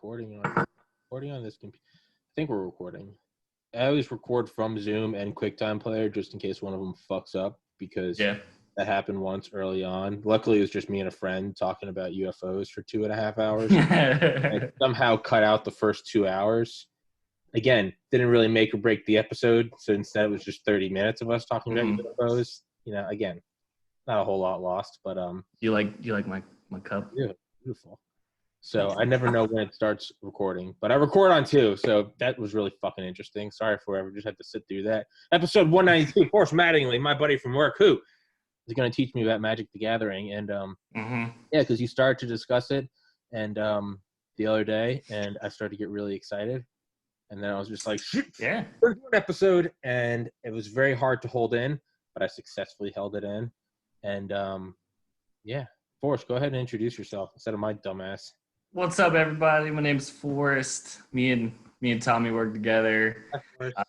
Recording on this computer. I think we're recording. I always record from Zoom and QuickTime Player just in case one of them fucks up because that happened once early on. Luckily, it was just me and a friend talking about UFOs for 2.5 hours. And somehow cut out the first 2 hours. Again, didn't really make or break the episode, so instead it was just 30 minutes of us talking about UFOs. You know, again, not a whole lot lost, but You like my cup? Yeah, beautiful. So I never know when it starts recording, but I record on 2, so that was really fucking interesting. Sorry for whoever just had to sit through that. Episode 192, Forrest Mattingly, my buddy from work, who is going to teach me about Magic the Gathering, and yeah, because you started to discuss it, and the other day, and I started to get really excited, and then I was just like, shit, yeah, there's one episode, and it was very hard to hold in, but I successfully held it in, and yeah. Forrest, go ahead and introduce yourself instead of my dumbass. What's up, everybody? My name's Forrest. Me and Tommy work together.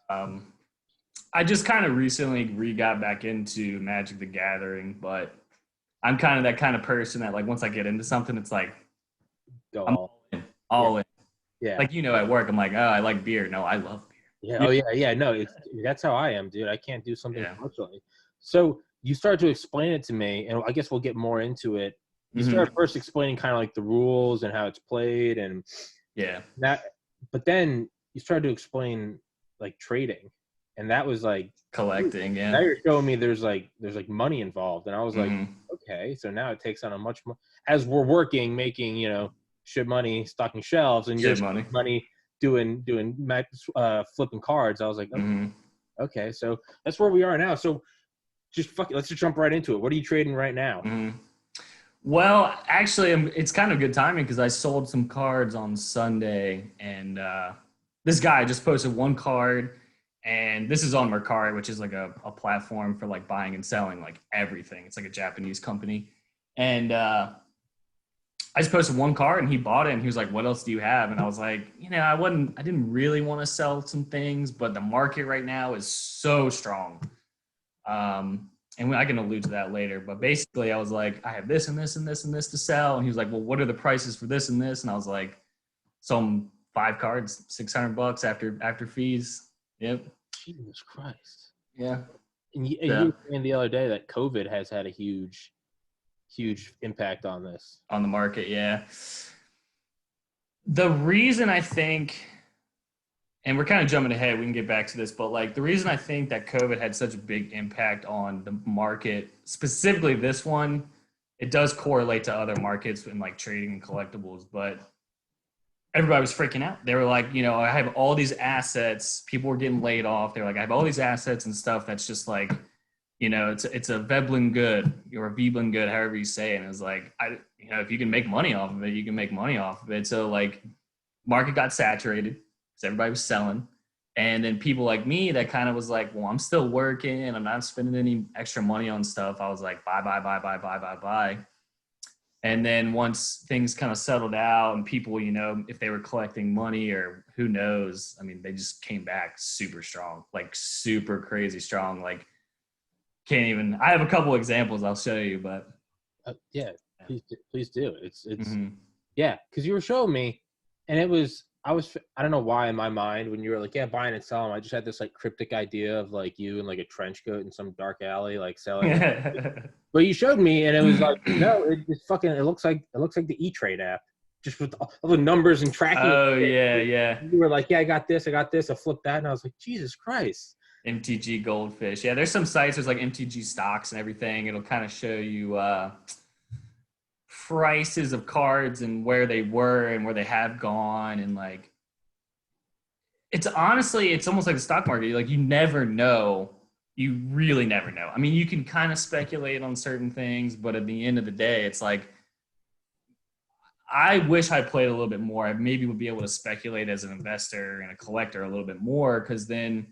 I just kind of recently got back into Magic the Gathering, but I'm kind of that kind of person that, like, once I get into something, it's like I'm all in. Yeah. Like, you know, at work, I'm like, oh, I like beer. No, I love beer. Yeah. Oh yeah. No, that's how I am, dude. I can't do something commercially. So you started to explain it to me, and I guess we'll get more into it. You started first explaining kind of like the rules and how it's played, and that. But then you started to explain like trading, and that was like collecting. Yeah. Now you're showing me there's like money involved, and I was like, okay, so now it takes on a much more as we're working, making shit money, stocking shelves, and shit your money doing flipping cards. I was like, okay, so that's where we are now. So let's just jump right into it. What are you trading right now? Well, actually, it's kind of good timing because I sold some cards on Sunday, and this guy just posted one card, and this is on Mercari, which is like a platform for like buying and selling like everything. It's like a Japanese company, and I just posted one card, and he bought it, and he was like, "What else do you have?" And I was like, I didn't really want to sell some things, but the market right now is so strong. And I can allude to that later, but basically I was like, I have this and this and this and this to sell. And he was like, well, what are the prices for this and this? And I was like, some 5 cards, $600 after fees. Yep. Jesus Christ. Yeah. And you were saying the other day that COVID has had a huge impact on this. On the market, yeah. The reason I think, and we're kind of jumping ahead, we can get back to this, but like the reason I think that COVID had such a big impact on the market, specifically this one, it does correlate to other markets in like trading and collectibles, but everybody was freaking out. They were like, I have all these assets. People were getting laid off. They were like, I have all these assets and stuff that's just like, it's a Veblen good or a Veblen good, however you say it. And it was like, if you can make money off of it, you can make money off of it. So like market got saturated. Everybody was selling. And then people like me that kind of was like, well, I'm still working and I'm not spending any extra money on stuff. I was like, buy. And then once things kind of settled out and people, if they were collecting money or who knows, I mean, they just came back super strong, like super crazy strong. Like I have a couple examples I'll show you, but. Yeah, please do. It's yeah, because you were showing me and I don't know why in my mind when you were like, yeah, buying and selling, I just had this like cryptic idea of like you in like a trench coat in some dark alley, like selling. But you showed me and it was like, no, it looks like the E-Trade app, just with all the numbers and tracking. Oh yeah. You were like, yeah, I got this, I flipped that, and I was like, Jesus Christ. MTG Goldfish. Yeah, there's some sites, there's like MTG stocks and everything. It'll kind of show you prices of cards and where they were and where they have gone, and like it's almost like the stock market. Like you never know, you really never know. I mean, you can kind of speculate on certain things, but at the end of the day, it's like I wish I played a little bit more. I maybe would be able to speculate as an investor and a collector a little bit more, because then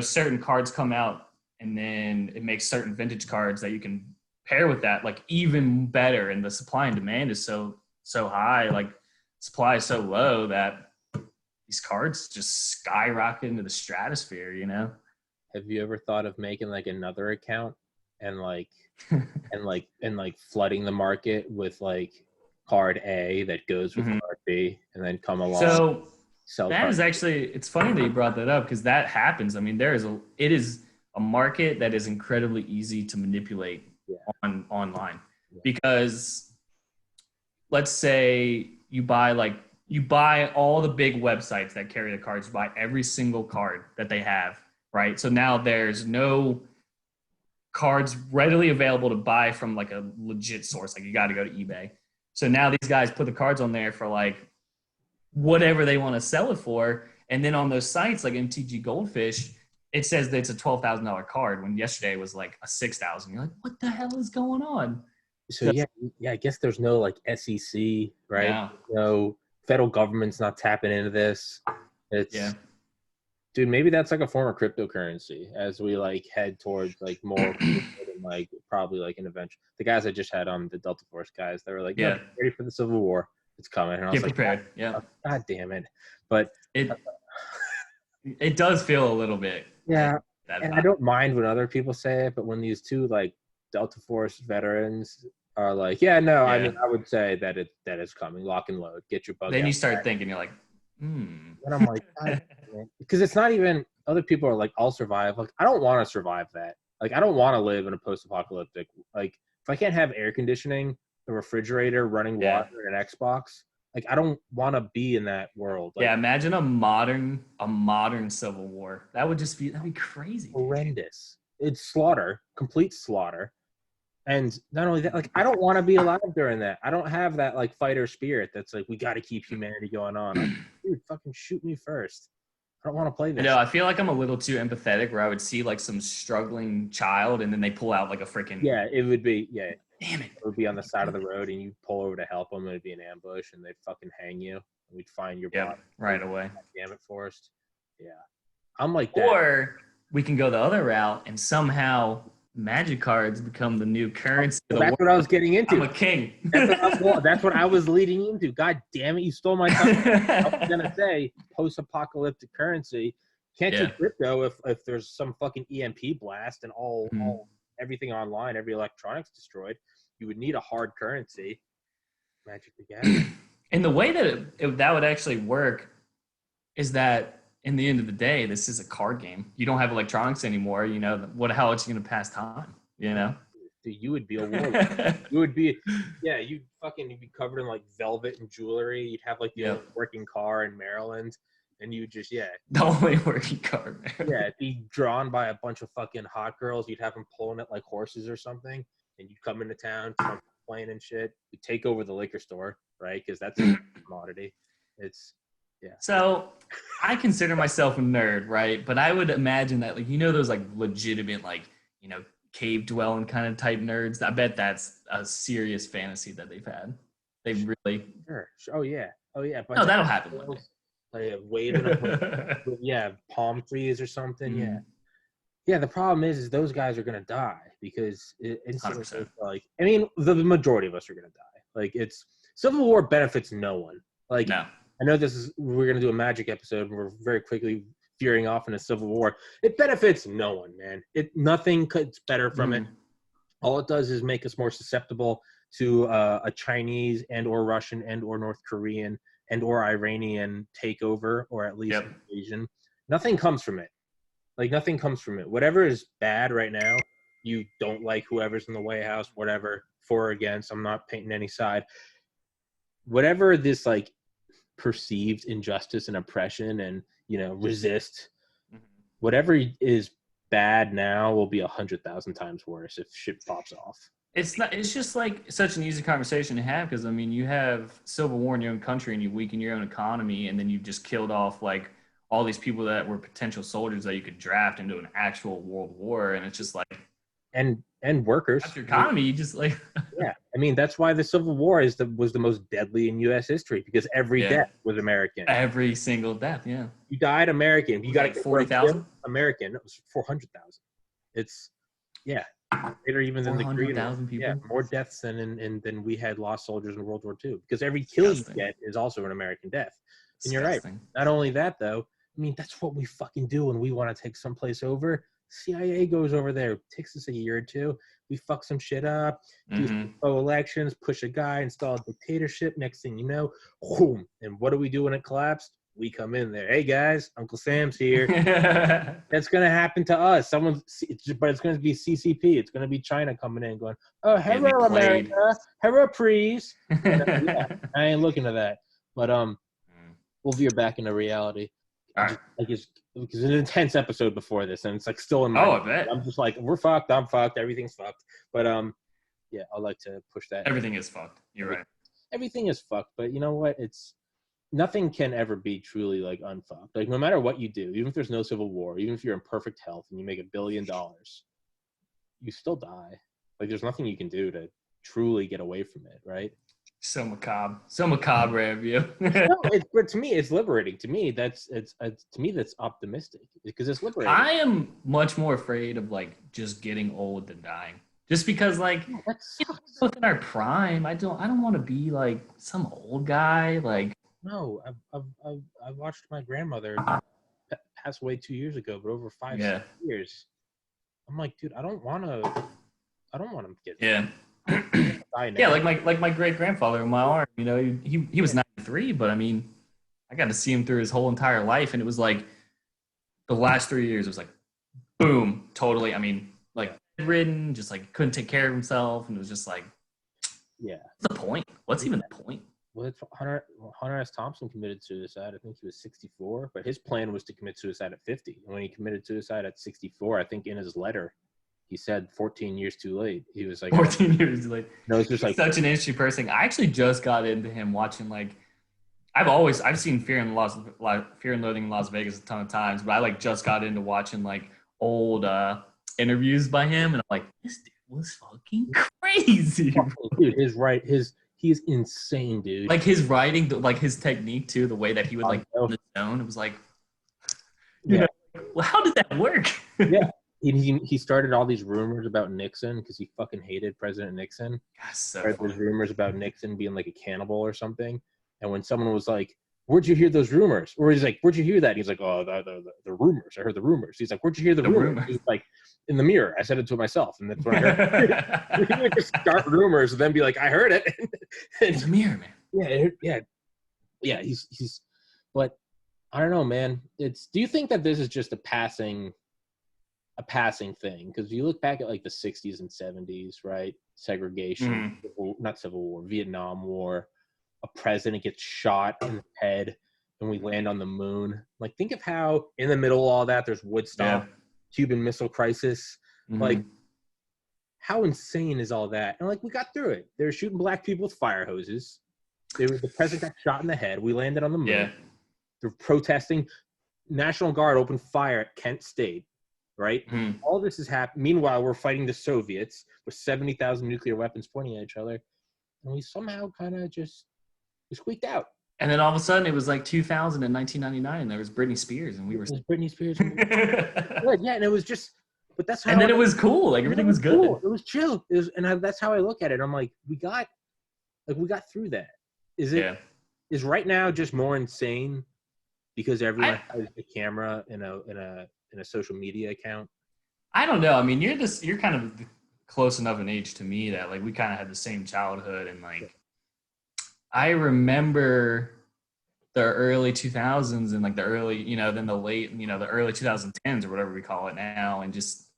certain cards come out and then it makes certain vintage cards that you can pair with that like even better, and the supply and demand is so high, like supply is so low that these cards just skyrocket into the stratosphere. Have you ever thought of making like another account and like and flooding the market with like card A that goes with card be, and then come along. So sell that cards. is actually, it's funny that you brought that up because that happens. I mean, it is a market that is incredibly easy to manipulate online because let's say you buy all the big websites that carry the cards, you buy every single card that they have, right? So now there's no cards readily available to buy from like a legit source. Like you got to go to eBay. So now these guys put the cards on there for like whatever they want to sell it for. And then on those sites like MTG Goldfish, it says that it's a $12,000 card when yesterday it was like a $6,000. You're like, what the hell is going on? So yeah, I guess there's no like SEC, right? Yeah. No federal government's not tapping into this. It's dude, maybe that's like a form of cryptocurrency as we like head towards like more and like probably like an event. The guys I just had on the Delta Force guys, they were like, "Yeah, ready for the Civil War? It's coming." And I was Get prepared. God damn it! But it does feel a little bit. Yeah, and I don't mind when other people say it, but when these two like Delta Force veterans are like, I mean, I would say that is coming. Lock and load. Get your bug. Then you start thinking, you're like, And I'm like, because it's not even. Other people are like, I'll survive. Like, I don't want to survive that. Like, I don't want to live in a post-apocalyptic. Like, if I can't have air conditioning, a refrigerator, running water, and an Xbox, like, I don't want to be in that world. Like, imagine a modern Civil War. That'd be crazy. Horrendous. It's slaughter, complete slaughter. And not only that, like, I don't want to be alive during that. I don't have that like fighter spirit that's like, we got to keep humanity going on. Like, dude, fucking shoot me first. I don't want to play this. No, I feel like I'm a little too empathetic where I would see like some struggling child and then they pull out like a freaking. Yeah, it would be. Yeah. Damn it. It would be on the side of the road and you pull over to help them and it'd be an ambush and they'd fucking hang you. And we'd find your body. Right away. Damn it, Forrest. Yeah. I'm like that. Or we can go the other route and somehow magic cards become the new currency. That's what I was getting into. I'm a king. That's what I was leading into. God damn it, you stole my time. I was gonna say post-apocalyptic currency. Can't do crypto if there's some fucking EMP blast and all everything online, every electronics destroyed. You would need a hard currency. Magic the Gathering. And the way that that would actually work is that in the end of the day, this is a card game. You don't have electronics anymore. You know, how else are you going to pass time? You know? Dude, you would be a warlord. You would be, you'd be covered in like velvet and jewelry. You'd have like the only working car in Maryland. And you just, The only working car, man. Yeah, it'd be drawn by a bunch of fucking hot girls. You'd have them pulling it like horses or something. And you'd come into town, playing and shit. You'd take over the liquor store, right? Because that's a commodity. It's, So I consider myself a nerd, right? But I would imagine that, like, those like legitimate, like, cave dwelling kind of type nerds. I bet that's a serious fantasy that they've had. They really. Sure. Oh yeah. But no, that'll happen one day. Like waving with, palm trees or something. Yeah. The problem is those guys are gonna die because it's like, I mean, the majority of us are gonna die. Like, it's Civil War benefits no one. Like, no. I know we're going to do a magic episode. We're very quickly veering off into Civil War. It benefits no one, man. Nothing gets better from it. All it does is make us more susceptible to a Chinese and or Russian and or North Korean and or Iranian takeover, or at least invasion. Nothing comes from it. Like, nothing comes from it. Whatever is bad right now, you don't like whoever's in the White House, whatever, for or against. I'm not painting any side. Whatever this, like, perceived injustice and oppression and resist, whatever is bad now will be 100,000 times worse if shit pops off. It's just like such an easy conversation to have because I mean you have civil war in your own country and you weaken your own economy and then you've just killed off like all these people that were potential soldiers that you could draft into an actual world war, and it's just like and workers. After your economy, you just like I mean, that's why the Civil War was the most deadly in U.S. history, because every death was American. Every single death, You died American. You got like 40,000 American. It was 400,000. It's greater even than the Green. 400,000 people. Yeah, more deaths than we had lost soldiers in World War II. Because every kill you get is also an American death. And you're right. Not only that, though. I mean, that's what we fucking do when we want to take someplace over. CIA goes over there, takes us a year or two. We fuck some shit up, do some elections, push a guy, install a dictatorship. Next thing you know, boom. And what do we do when it collapsed? We come in there. Hey, guys, Uncle Sam's here. That's going to happen to us. But it's going to be CCP. It's going to be China coming in going, oh, hello, America. Hello, please. Yeah, I ain't looking at that. But we'll veer back into reality. All right. It's an intense episode before this, and it's like still in my I bet. I'm just like, we're fucked. I'm fucked. Everything's fucked. But yeah, I like to push that. Everything is fucked. You're right. Everything is fucked. But you know what? Nothing can ever be truly like unfucked. Like no matter what you do, even if there's no civil war, even if you're in perfect health and you make $1 billion, you still die. Like there's nothing you can do to truly get away from it, right? So macabre of you. But to me, it's liberating. To me, that's optimistic because it's liberating. I am much more afraid of like just getting old than dying. Just because like we're in our prime, I don't want to be like some old guy. Like no, I've watched my grandmother pass away 2 years ago, but over 5-6 years, I'm like, dude, I don't want to get yeah, like my great grandfather in my arm. You know, he was 93, but I mean, I got to see him through his whole entire life, and it was like the last 3 years was like, boom, totally. I mean, like bedridden, just like couldn't take care of himself, and it was just like, yeah. What's the point? What's even the point? Well, Hunter S. Thompson committed suicide. I think he was 64, but his plan was to commit suicide at 50. And when he committed suicide at 64, I think in his letter, he said 14 years too late. He was like 14 years too late. No, it's just like such an interesting person. I actually just got into him watching like I've seen Fear and Loathing in Las Vegas a ton of times, but I like just got into watching like old interviews by him, and I'm like, this dude was fucking crazy. Dude, he's insane, dude. Like his writing, like his technique too, the way that he would like on his own. It was like, you know, well, how did that work? Yeah. He started all these rumors about Nixon because he fucking hated President Nixon. There's rumors about Nixon being like a cannibal or something. And when someone was like, where'd you hear those rumors? Or he's like, where'd you hear that? And he's like, oh, the rumors. I heard the rumors. He's like, where'd you hear the rumors? He's like, in the mirror. I said it to myself. And that's when I heard it. He would just start rumors and then be like, I heard it. In the mirror, man. Yeah. He's, but I don't know, man. Do you think that this is just a passing thing? Because you look back at like the 60s and 70s, right? Segregation, not Civil War, Vietnam War, a president gets shot in the head and we land on the moon. Like think of how in the middle of all that there's Woodstock, Cuban Missile Crisis. Like how insane is all that? And like we got through it. They were shooting black people with fire hoses. The president got shot in the head. We landed on the moon. They're protesting. National Guard opened fire at Kent State. Right? All this is happening. Meanwhile, we're fighting the Soviets with 70,000 nuclear weapons pointing at each other. And we somehow kind of we squeaked out. And then all of a sudden, it was like 2000 and 1999, and there was Britney Spears, and we were... It was Britney Spears. Good, yeah, and it was just... But that's how... And then it was cool. Like, everything was good. Cool. It was chill. That's how I look at it. I'm like, we got through that. Is right now just more insane because everyone has a camera in a social media account? I don't know. I mean, you're kind of close enough in age to me that like we kind of had the same childhood, and like I remember the early 2000s and like the early, then the late, the early 2010s or whatever we call it now, and just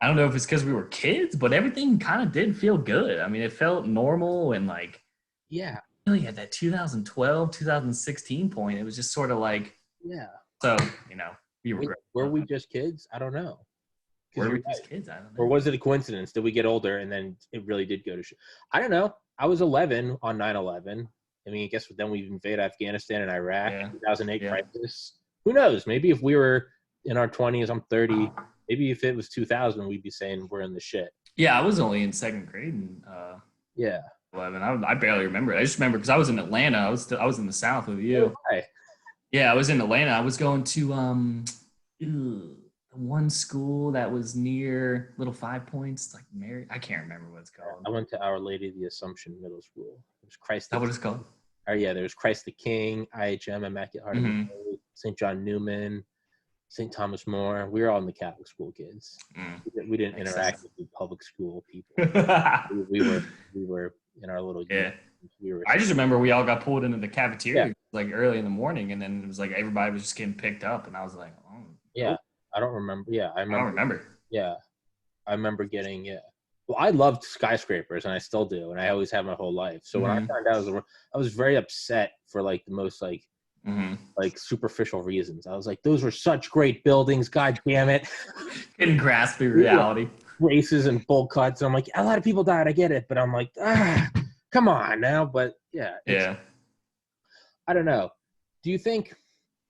I don't know if it's because we were kids, but everything kind of did feel good. I mean, it felt normal and like really at that 2012, 2016 point, it was just sort of like so were we just kids? I don't know. Were we just kids? I don't know. Or was it a coincidence? Did we get older and then it really did go to shit? I don't know. I was 11 on 9/11. I mean, I guess then we invaded Afghanistan and Iraq, 2008 crisis. Who knows? Maybe if we were in our 20s, I'm 30. Maybe if it was 2000, we'd be saying we're in the shit. Yeah, I was only in second grade. And, 11. I barely remember it. I just remember because I was in Atlanta. I was in the South with you. Okay. Yeah, I was in Atlanta. I was going to one school that was near Little Five Points, like Mary. I can't remember what it's called. I went to Our Lady of the Assumption Middle School. There's Christ. That's what it's called. There's Christ the King, IHM, Immaculate Heart of Mary, St. John Newman. St. Thomas More. We were all in the Catholic school kids. We didn't interact with the public school people. we were in our little I just remember we all got pulled into the cafeteria like early in the morning, and then it was like everybody was just getting picked up, and I was like, oh. Yeah, I don't remember. Yeah, I don't remember. Yeah, I remember getting Well, I loved skyscrapers, and I still do, and I always have my whole life. So when I found out, I was very upset for like the most like superficial reasons. I was like, those were such great buildings. God damn it! Couldn't grasp the reality. Races and bull cuts. And I'm like, a lot of people died. I get it, but I'm like, come on now. But yeah. I don't know. Do you think?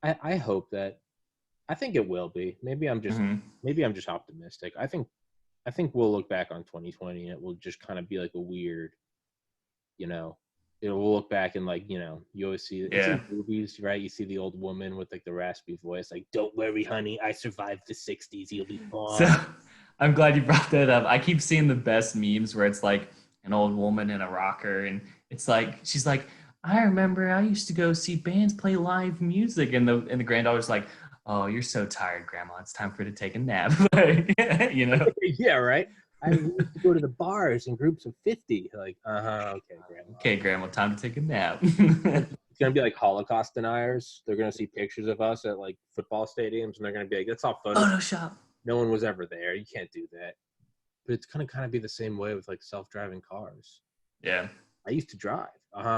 I hope that. I think it will be. Maybe I'm just optimistic. I think we'll look back on 2020 and it will just kind of be like a weird, we'll look back and like, you always see it's in movies, right? You see the old woman with like the raspy voice, like, don't worry, honey, I survived the 60s. You'll be fine. So, I'm glad you brought that up. I keep seeing the best memes where it's like an old woman in a rocker and it's like, she's like, I remember I used to go see bands play live music. And the granddaughter's like, oh, you're so tired, Grandma. It's time for you to take a nap. Yeah, right? I used to go to the bars in groups of 50. Like, okay, Grandma. Okay, Grandma, time to take a nap. It's going to be like Holocaust deniers. They're going to see pictures of us at like football stadiums, and they're going to be like, that's all photos. Photoshop. No one was ever there. You can't do that. But it's going to kind of be the same way with like self-driving cars. Yeah. I used to drive.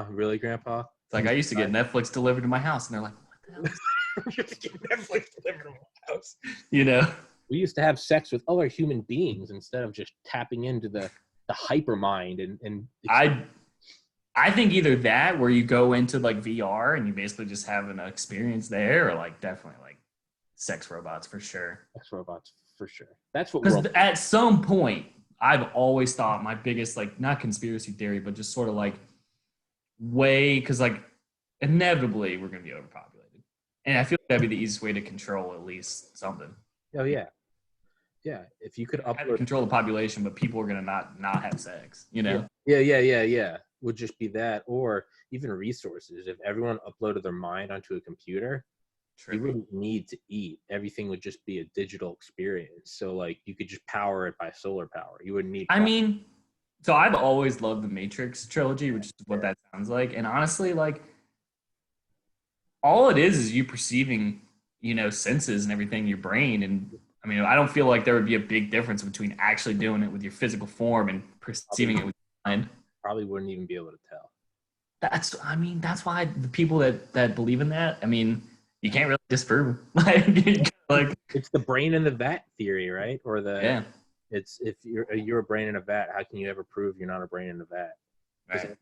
Really, Grandpa? It's like I used to get Netflix delivered to my house, and they're like, what the hell is Netflix delivered to my house. We used to have sex with other human beings instead of just tapping into the hypermind and I think either that where you go into like VR and you basically just have an experience there, or like definitely like sex robots for sure. Sex robots for sure. That's what. Because at some point, I've always thought my biggest like not conspiracy theory, but just sort of like because like inevitably we're gonna be overpopulated. And I feel like that'd be the easiest way to control at least something. Oh, yeah. Yeah. If you could control the population, but people are going to not have sex, Yeah. Would just be that. Or even resources. If everyone uploaded their mind onto a computer, you wouldn't need to eat. Everything would just be a digital experience. So, like, you could just power it by solar power. You wouldn't need... So I've always loved the Matrix trilogy, which is what that sounds like. And honestly, like, all it is you perceiving, senses and everything in your brain. And I don't feel like there would be a big difference between actually doing it with your physical form and perceiving it with your mind. Probably wouldn't even be able to tell. That's why the people that believe in that, you can't really disprove. like it's the brain in the vat theory, right? Or it's if you're a brain in a vat, how can you ever prove you're not a brain in a vat? Right.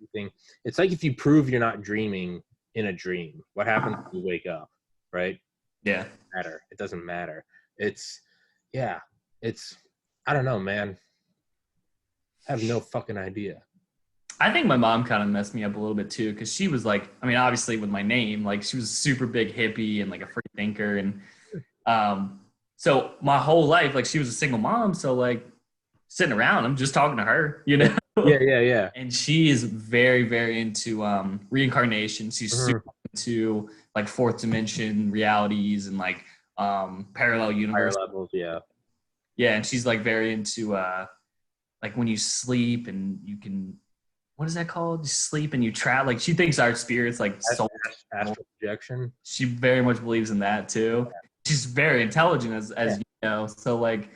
It's like if you prove you're not dreaming in a dream, what happens when you wake up, right? Yeah. It doesn't matter. It's I don't know, man. I have no fucking idea. I think my mom kind of messed me up a little bit too, because she was like, obviously with my name, like she was a super big hippie and like a free thinker, and so my whole life, like she was a single mom, so like sitting around, I'm just talking to her, Yeah. And she is very, very into reincarnation. She's super into like fourth dimension realities and like parallel universe. Higher levels, yeah. Yeah, and she's like very into like when you sleep and you can, what is that called? You sleep and you travel. Like she thinks our spirit's like soul. Astral projection. She very much believes in that too. Yeah. She's very intelligent as you know. So like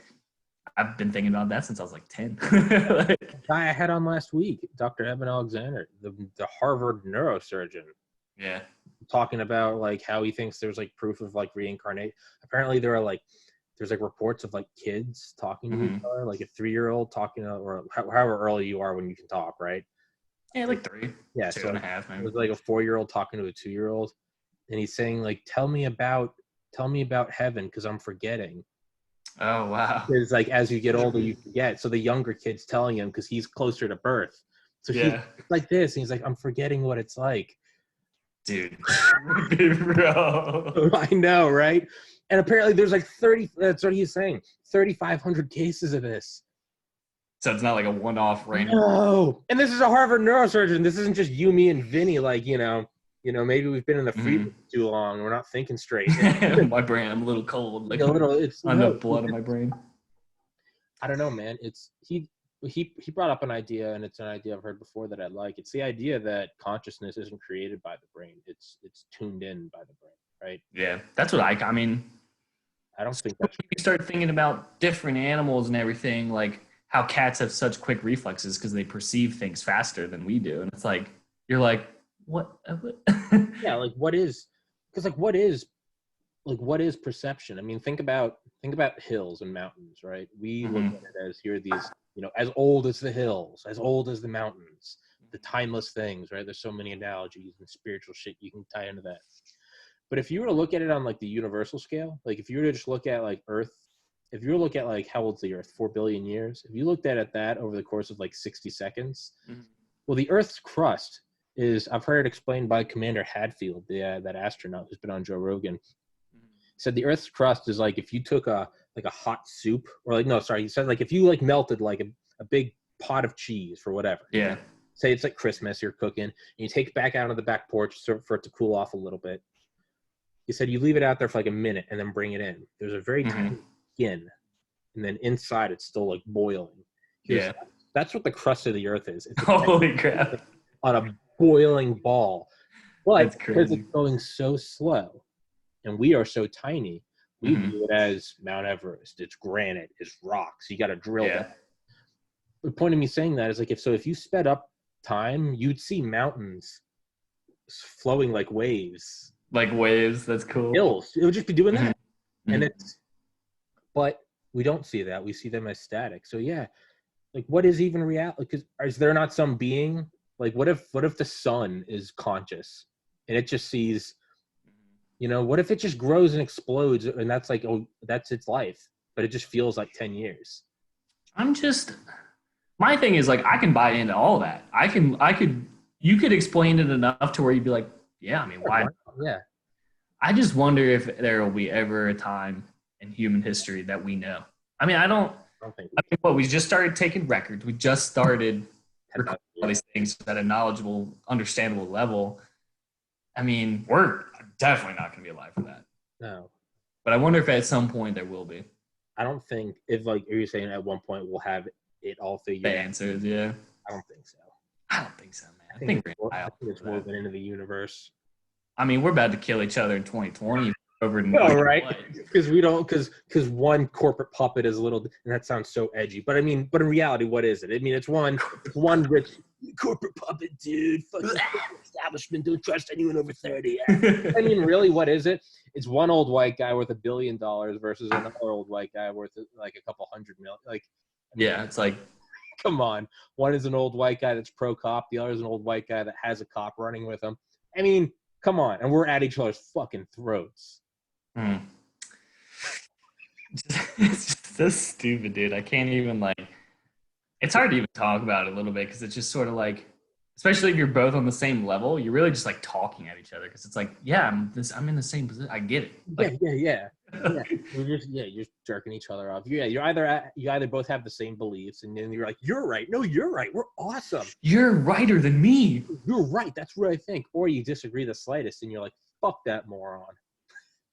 I've been thinking about that since I was like 10. The guy I had on last week, Dr. Evan Alexander, the Harvard neurosurgeon. Yeah. Talking about like how he thinks there's like proof of like reincarnate. Apparently there's like reports of like kids talking to each other, like a 3-year-old talking to, or however early you are when you can talk, right? Yeah, like 3. Yeah, 2.5 maybe. It was like a 4-year-old talking to a 2-year-old, and he's saying like, tell me about heaven because I'm forgetting. Oh wow! Because like as you get older, you forget. So the younger kid's telling him because he's closer to birth. So he's like this, and he's like, I'm forgetting what it's like. Dude, bro. I know, right? And apparently there's like 30, that's what he's saying, 3,500 cases of this. So it's not like a one-off random. No. And this is a Harvard neurosurgeon. This isn't just you, me, and Vinny, like, maybe we've been in the freezer too long. And we're not thinking straight. My brain, I'm a little cold. Like it's enough blood in my brain. I don't know, man. He brought up an idea, and it's an idea I've heard before that I like. It's the idea that consciousness isn't created by the brain; it's tuned in by the brain, right? Yeah, that's what I mean. I don't think that's. You start thinking about different animals and everything, like how cats have such quick reflexes because they perceive things faster than we do, and it's like you're like, what? Yeah, like what is? Because what is perception? I mean, think about hills and mountains, right? We look at it as here are these, as old as the hills, as old as the mountains, the timeless things, right? There's so many analogies and spiritual shit you can tie into that. But if you were to look at it on like the universal scale, like if you were to just look at like Earth, if you were to look at like how old's the Earth, 4 billion years, if you looked at that over the course of like 60 seconds, well, the Earth's crust is, I've heard it explained by Commander Hadfield, that astronaut who's been on Joe Rogan. Said the Earth's crust is like if you took a hot soup, or he said like if you like melted like a big pot of cheese for whatever. Yeah. Say it's like Christmas, you're cooking, and you take it back out on the back porch for it to cool off a little bit. He said you leave it out there for like a minute and then bring it in. There's a very tiny skin, and then inside it's still like boiling. That's what the crust of the Earth is. It's holy crap! On a boiling ball, but because it's going so slow. And we are so tiny, we view it as Mount Everest. It's granite, it's rocks. You got to drill that. The point of me saying that is like if you sped up time, you'd see mountains flowing like waves. Like waves, that's cool. Hills, it would just be doing that, but we don't see that. We see them as static. So yeah, like what is even reality? Because is there not some being? Like what if the sun is conscious and it just sees? What if it just grows and explodes and that's like, that's its life, but it just feels like 10 years. My thing is like, I can buy into all that. You could explain it enough to where you'd be like, yeah, I mean, why? Yeah. I just wonder if there will be ever a time in human history that we know. I mean, I don't think we just started taking records. We just started recording all these things at a knowledgeable, understandable level. I mean, we're definitely not going to be alive for that. No. But I wonder if at some point there will be. I don't think if are you saying at one point we'll have it all figured out? The answers, yeah. I don't think so. I don't think so, man. I think it's woven into the universe. I mean, we're about to kill each other in 2020 over right? Because we don't, because one corporate puppet is a little, and that sounds so edgy. But I mean, in reality, what is it? I mean, it's one rich corporate puppet, dude. Fucking establishment, don't trust anyone over 30. I mean, really, what is it? It's one old white guy worth $1 billion versus another old white guy worth like a couple $100 million. Like, yeah, it's like, come on. One is an old white guy that's pro-cop. The other is an old white guy that has a cop running with him. I mean, come on. And we're at each other's fucking throats. It's just so stupid, dude. I can't even it's hard to even talk about it a little bit because it's just sort of like, especially if you're both on the same level, you're really just like talking at each other because it's like, yeah, I'm in the same position. I get it. Like, yeah. You're just jerking each other off. Yeah, you either both have the same beliefs, and then you're like, you're right. No, you're right. We're awesome. You're righter than me. You're right. That's what I think. Or you disagree the slightest, and you're like, fuck that moron.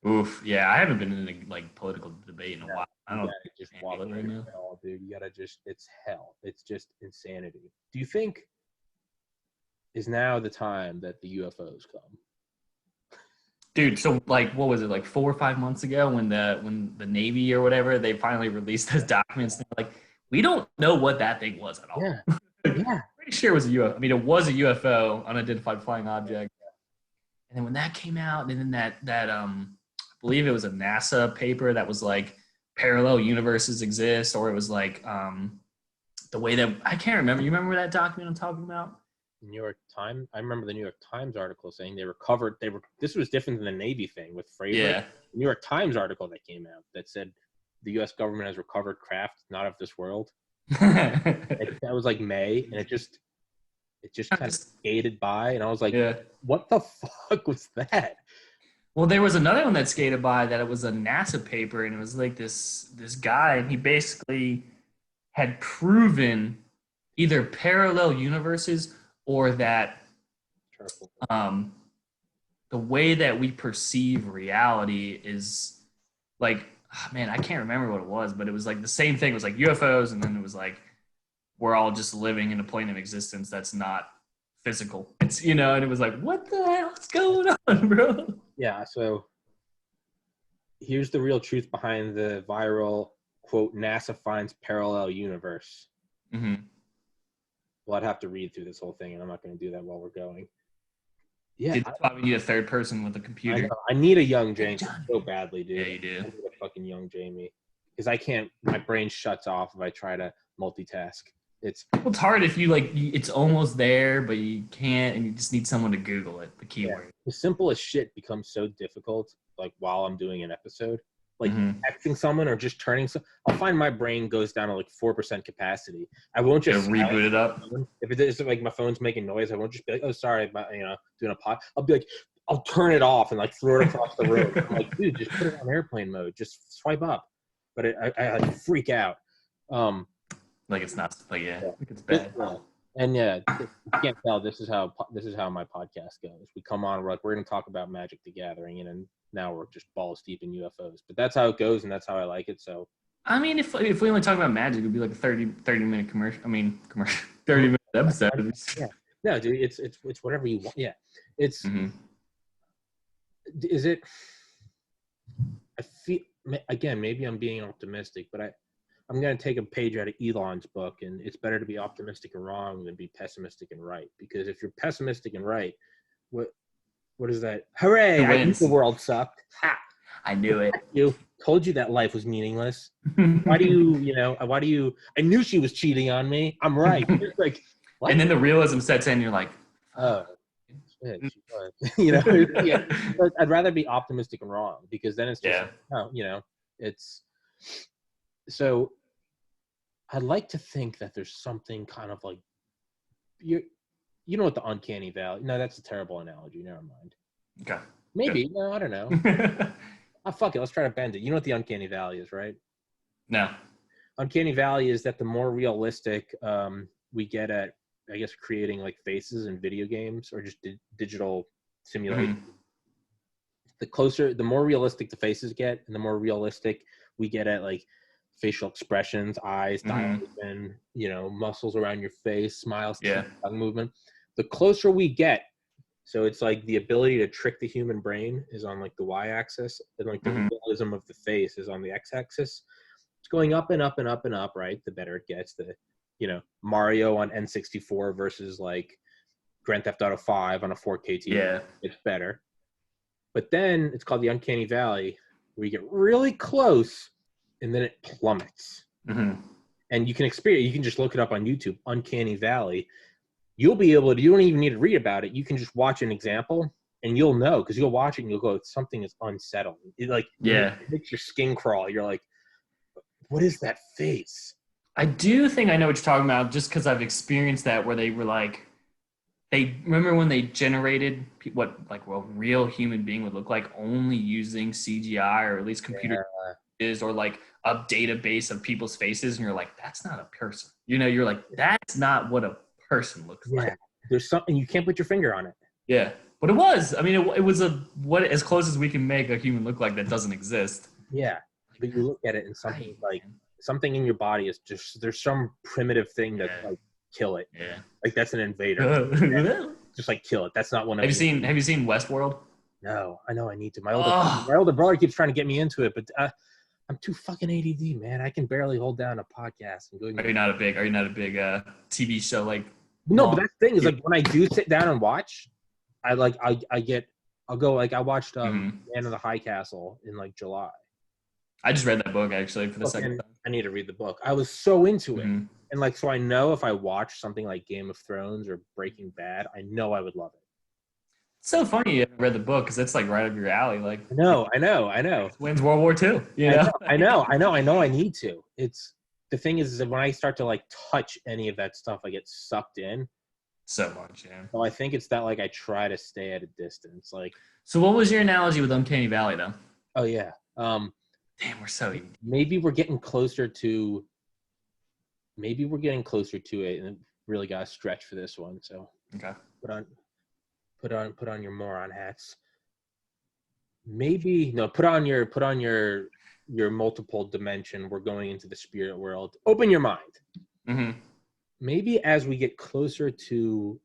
Oof. Yeah, I haven't been in a political debate in a while. I don't just walk it right now. Hell, dude, you gotta it's hell. It's just insanity. Do you think is now the time that the UFOs come? Dude, so what was it, 4 or 5 months ago when the Navy or whatever, they finally released those documents? They're like, we don't know what that thing was at all. Yeah. Pretty sure it was a UFO. I mean, it was a UFO, unidentified flying object. And then when that came out, and then that I believe it was a NASA paper that was like parallel universes exist, or it was like the way that I can't remember. You remember that document I'm talking about? New York Times. I remember the New York Times article saying this was different than the Navy thing with Fraser. Yeah. The New York Times article that came out that said the U.S. government has recovered craft not of this world. That was like May, and it just kind of skated by, and I was like, what the fuck was that? Well, there was another one that skated by that it was a NASA paper, and it was like this guy, and he basically had proven either parallel universes or that the way that we perceive reality is like, man, I can't remember what it was, but it was like the same thing. It was like UFOs, and then it was like we're all just living in a plane of existence that's not physical. It's, you know, and it was like, what the hell is going on, bro? Yeah, so here's the real truth behind the viral quote, NASA finds parallel universe. Mm-hmm. Well, I'd have to read through this whole thing, and I'm not going to do that while we're going. Yeah, That's why we need a third person with a computer. I need a young Jamie so badly, dude. Yeah, you do. I need a fucking young Jamie because I can't. My brain shuts off if I try to multitask. It's hard if you like. It's almost there, but you can't, and you just need someone to Google it. The keyword. Yeah. The simplest shit becomes so difficult. Like while I'm doing an episode, like texting someone or just turning. I'll find my brain goes down to like 4% capacity. I won't just reboot it up. If it's like my phone's making noise, I won't just be like, oh, sorry, doing a pod. I'll be like, I'll turn it off and like throw it across the room. I'm like, dude, just put it on airplane mode. Just swipe up. But I like freak out. Like it's not. Like like it's bad. And you can't tell. This is how my podcast goes. We come on, we're going to talk about Magic the Gathering, and now we're just balls deep in UFOs. But that's how it goes, and that's how I like it. So, I mean, if we only talk about Magic, it'd be like a 30-minute commercial. 30-minute episode. Yeah. No, dude, it's whatever you want. Yeah, it's. Is it? I feel again. Maybe I'm being optimistic, but I'm going to take a page out of Elon's book, and it's better to be optimistic and wrong than be pessimistic and right. Because if you're pessimistic and right, what is that? Hooray! I knew the world sucked. Ha! I knew it. You told you that life was meaningless. Why do you? I knew she was cheating on me. I'm right. It's like, what? And then the realism sets in. You're like, oh, shit, she was. Yeah. But I'd rather be optimistic and wrong because then it's just, it's so. I'd like to think that there's something kind of like you know what the uncanny valley. No, that's a terrible analogy. Never mind. Okay. Maybe. Good. No, I don't know. Fuck it. Let's try to bend it. You know what the uncanny valley is, right? No. Uncanny valley is that the more realistic we get at, I guess, creating like faces in video games or just digital simulation. The more realistic the faces get, and the more realistic we get at like facial expressions, eyes, dilation, muscles around your face, smiles, tongue movement. The closer we get, so it's like the ability to trick the human brain is on like the y-axis, and like the realism of the face is on the x-axis. It's going up and up and up and up, right? The better it gets. Mario on N64 versus like Grand Theft Auto 5 on a 4K TV. Yeah, it's better. But then it's called the uncanny valley, where you get really close. And then it plummets. And you can experience. You can just look it up on YouTube. Uncanny Valley. You'll be able to. You don't even need to read about it. You can just watch an example, and you'll know because you'll watch it and you'll go, "Something is unsettling." It makes your skin crawl. You're like, "What is that face?" I do think I know what you're talking about, just because I've experienced that where they were like, they remember when they generated what like a real human being would look like only using CGI or at least computer. Or like a database of people's faces, and you're like, that's not a person. You're like, that's not what a person looks like. There's something you can't put your finger on it. Yeah, but it was. I mean, it was what as close as we can make a human look like that doesn't exist. Yeah, but you look at it and something something in your body is just there's some primitive thing that like kill it. Yeah, like that's an invader. Just like kill it. That's not one of. Have you seen Westworld? No, I know I need to. My older brother keeps trying to get me into it, but I'm too fucking ADD, man. I can barely hold down a podcast and go. Are you not a big TV show like? No, but that thing is like when I do sit down and watch, I'll go like I watched Man of the High Castle in like July. I just read that book actually for the second time. I need to read the book. I was so into it, and like so I know if I watch something like Game of Thrones or Breaking Bad, I know I would love it. It's so funny you haven't read the book because it's like right up your alley. Like I know. Wins World War II. I know. I need to. It's the thing is that when I start to like touch any of that stuff, I get sucked in. So much, yeah. So I think it's that like I try to stay at a distance. Like. So what was your analogy with Uncanny Valley though? Oh yeah. Damn, we're so. Maybe we're getting closer to. Maybe we're getting closer to it, and really got to stretch for this one. So. Okay. Put on your moron hats. maybe no. Put on your multiple dimension. We're going into the spirit world. Open your mind. Mm-hmm. Maybe as we get closer to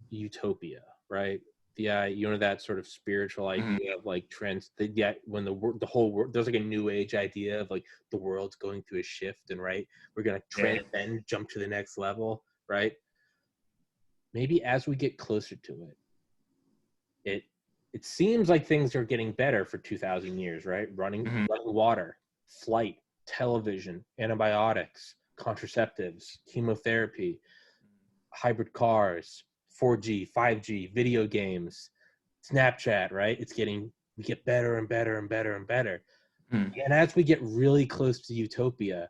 utopia, right? That sort of spiritual idea of like when the whole world, there's like a new age idea of like the world's going through a shift, and right, we're gonna transcend, jump to the next level, right? Maybe as we get closer to it seems like things are getting better for 2,000 years, right? Running water, flight, television, antibiotics, contraceptives, chemotherapy, hybrid cars, 4G, 5G, video games, Snapchat, right? We get better and better and better and better. And as we get really close to utopia,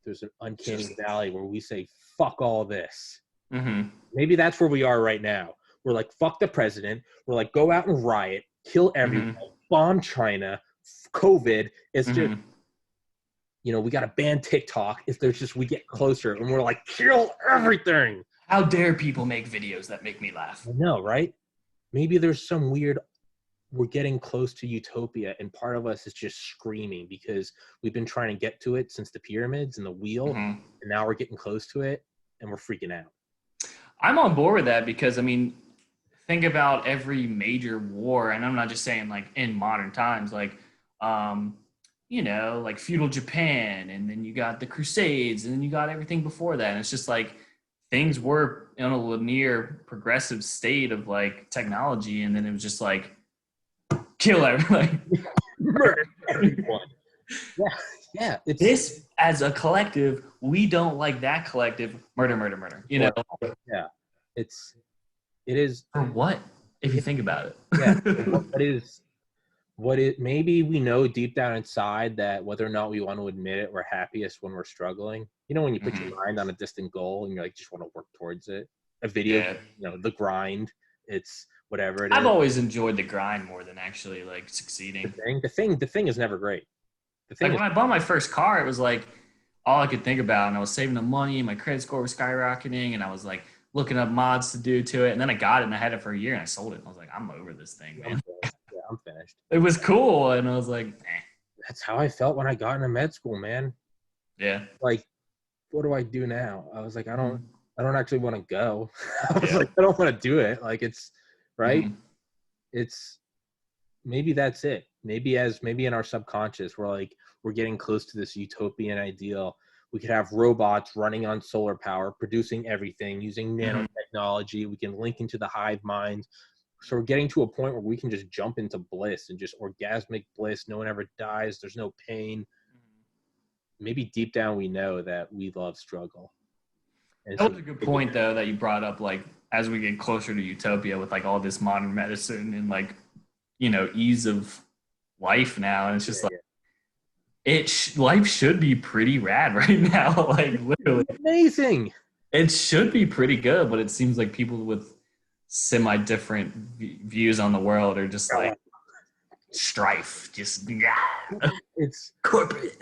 there's an uncanny valley where we say, fuck all this. Maybe that's where we are right now. We're like, fuck the president. We're like, go out and riot, kill everyone, bomb China, COVID. It's just, we got to ban TikTok. We get closer and we're like, kill everything. How dare people make videos that make me laugh? I know, right? Maybe there's some weird, we're getting close to utopia, and part of us is just screaming because we've been trying to get to it since the pyramids and the wheel, and now we're getting close to it, and we're freaking out. I'm on board with that because, I mean, think about every major war, and I'm not just saying like in modern times, like, like feudal Japan, and then you got the Crusades, and then you got everything before that, and it's just like, things were in a linear progressive state of like technology, and then it was just like kill everybody, murder everyone. Yeah. It's this as a collective, we don't like that collective. Murder. Yeah. It is for what? If you think about it. Yeah. Maybe we know deep down inside that whether or not we want to admit it, we're happiest when we're struggling. When you put your mind on a distant goal and you're like, just want to work towards it. A video, the grind, it's whatever it is. I've always enjoyed the grind more than actually like succeeding. The thing is never great. When I bought my first car, it was like all I could think about, and I was saving the money, and my credit score was skyrocketing, and I was like looking up mods to do to it, and then I got it, and I had it for a year, and I sold it, and I was like, I'm over this thing, man. I'm finished. It was cool, and I was like, That's how I felt when I got into med school, man. Yeah. Like, what do I do now? I was like, I don't actually want to go. I was like, I don't want to do it. Like, it's right. It's maybe that's it. Maybe in our subconscious, we're getting close to this utopian ideal. We could have robots running on solar power, producing everything, using nanotechnology. We can link into the hive mind. So we're getting to a point where we can just jump into bliss and just orgasmic bliss. No one ever dies. There's no pain. Maybe deep down we know that we love struggle. And that was a good point, though, that you brought up, like, as we get closer to utopia with, like, all this modern medicine and, like, ease of life now. And it's just life should be pretty rad right now. Like, literally. It's amazing. It should be pretty good, but it seems like people with semi-different views on the world are just like strife, just it's corporate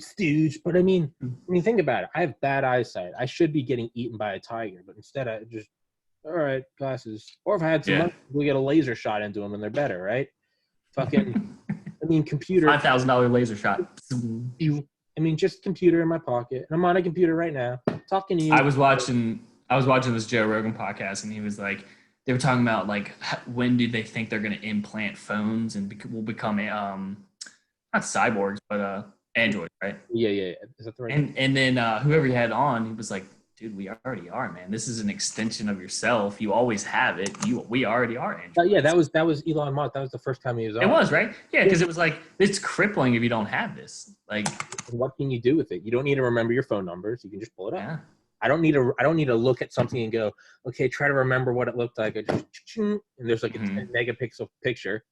stooge. But I mean, when you think about it, I have bad eyesight. I should be getting eaten by a tiger, but instead I just, all right, glasses. Or if I had some money, we get a laser shot into them and they're better, right? Fucking, I mean, computer. $5,000 laser shot. Just computer in my pocket. And I'm on a computer right now talking to you. I was watching this Joe Rogan podcast, and he was like, they were talking about like when do they think they're going to implant phones and will become not cyborgs but androids, right? Yeah. Is that the right? And then whoever he had on, he was like, dude, we already are, man. This is an extension of yourself. You always have it. We already are androids. That was Elon Musk. That was the first time he was on. It was, right? Yeah, because it was like, it's crippling if you don't have this. Like, what can you do with it? You don't need to remember your phone numbers. You can just pull it up. Yeah. I don't need to look at something and go, okay, try to remember what it looked like. And there's like a 10 megapixel picture.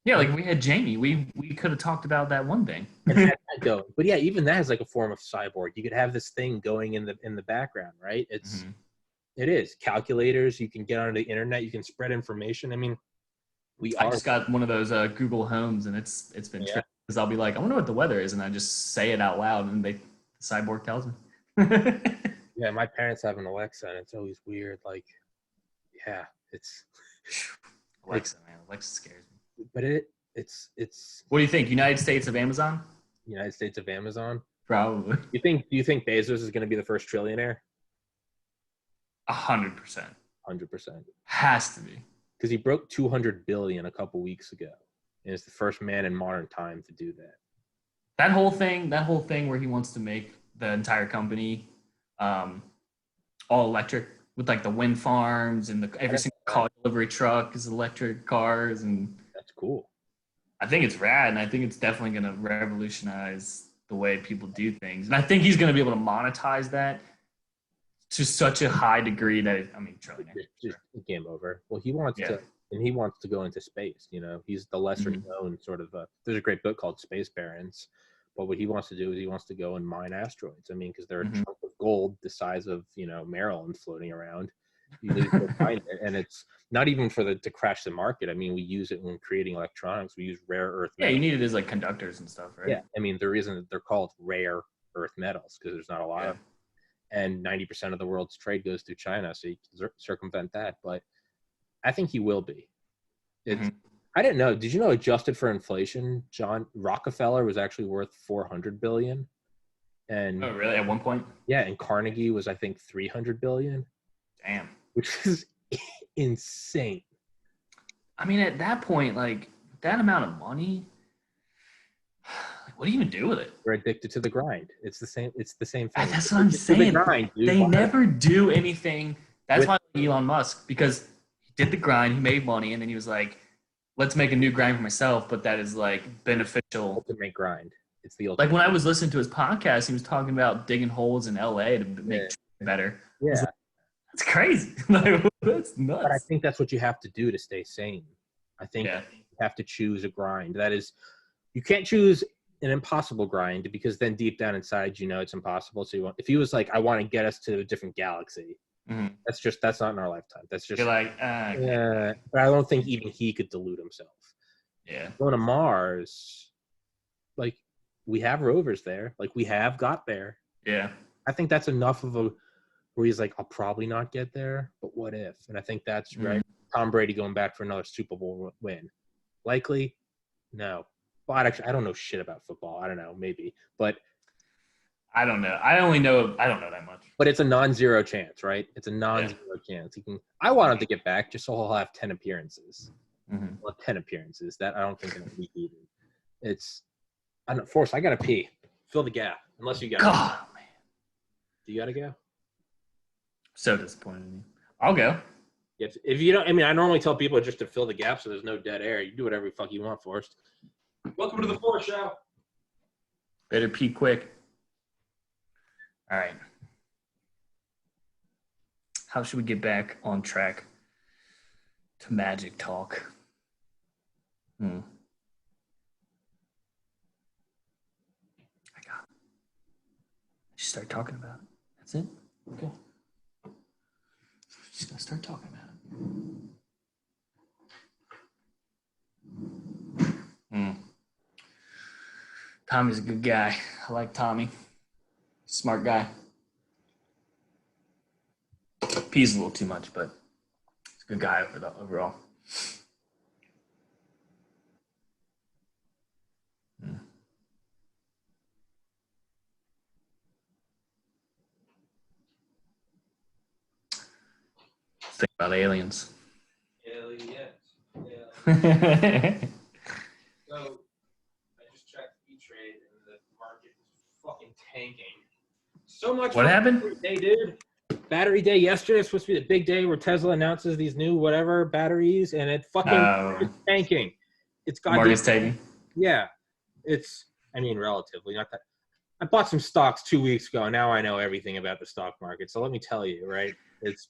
Yeah, like we had Jamie. We could have talked about that one thing. But yeah, even that is like a form of cyborg. You could have this thing going in the background, right? It is calculators. You can get onto the internet. You can spread information. I mean, I just got one of those Google Homes, and it's been tricky because I'll be like, I wonder what the weather is, and I just say it out loud, and the cyborg tells me. Yeah, my parents have an Alexa, and it's always weird. Like, yeah, it's Alexa, man. Alexa scares me. But it's What do you think? United States of Amazon? United States of Amazon? Probably. Do you think Bezos is going to be the first trillionaire? 100%. 100%. Has to be. Because he broke 200 billion a couple weeks ago, and is the first man in modern time to do that. That whole thing where he wants to make the entire company all electric with like the wind farms and every single car delivery truck is electric cars, and that's cool. I think it's rad, and I think it's definitely going to revolutionize the way people do things. And I think he's going to be able to monetize that to such a high degree that just game over. Well, he wants to go into space. You know, he's the lesser known sort of. There's a great book called Space Barons, but what he wants to do is he wants to go and mine asteroids. I mean, because they're a chunk of gold the size of Maryland floating around. You need to find it, and it's not even to crash the market. I mean, we use it when creating electronics. We use rare earth metals. Yeah, you need it as like conductors and stuff, right? Yeah, I mean, the reason they're called rare earth metals because there's not a lot of, and 90% of the world's trade goes through China, so you can circumvent that. But I think he will be. I didn't know. Did you know, adjusted for inflation, John Rockefeller was actually worth $400 billion, and oh really? At one point? Yeah, and Carnegie was, I think, $300 billion. Damn. Which is insane. I mean, at that point, like that amount of money, like, what do you even do with it? We're addicted to the grind. It's the same thing. That's what I'm saying. Grind, they never do anything. That's why Elon Musk, because he did the grind, he made money, and then he was like, let's make a new grind for myself, but that is like beneficial. Ultimate grind. It's the ultimate. Like when I was listening to his podcast, he was talking about digging holes in LA to make it better. Yeah. That's crazy. Like, that's nuts. But I think that's what you have to do to stay sane. I think you have to choose a grind. That is, you can't choose an impossible grind because then deep down inside, it's impossible. So if he was like, I want to get us to a different galaxy, that's not in our lifetime. That's just, you're like, yeah. But I don't think even he could delude himself. Yeah. Going to Mars, like, we have rovers there. Like, we have got there. Yeah. I think that's enough of where he's like, I'll probably not get there, but what if? And I think that's right. Tom Brady going back for another Super Bowl win. Likely? No. But actually, I don't know shit about football. I don't know, maybe. But I don't know. I don't know that much. But it's a non-zero chance, right? It's a non-zero chance. I want him to get back just so he'll have 10 appearances. Well, 10 appearances. That I don't think in a week even. I don't force. I gotta pee. Fill the gap. Unless you got. God, man. Do you gotta go? So disappointed in you. I'll go. If you don't, I normally tell people just to fill the gap so there's no dead air. You do whatever the fuck you want, Forrest. Welcome to the Forrest Show. Better pee quick. All right. How should we get back on track to Magic talk? I just start talking about it. That's it? Okay. Just gonna start talking about it. Tommy's a good guy. I like Tommy. Smart guy. Pees a little too much, but he's a good guy overall. Think about aliens. Aliens. So I just checked E-Trade and the market is fucking tanking. So much. What happened? Day, dude. Battery day yesterday is supposed to be the big day where Tesla announces these new whatever batteries, and it fucking it's tanking. It's got market's tanking. Yeah, it's. Relatively not that. I bought some stocks 2 weeks ago. Now I know everything about the stock market. So let me tell you, right?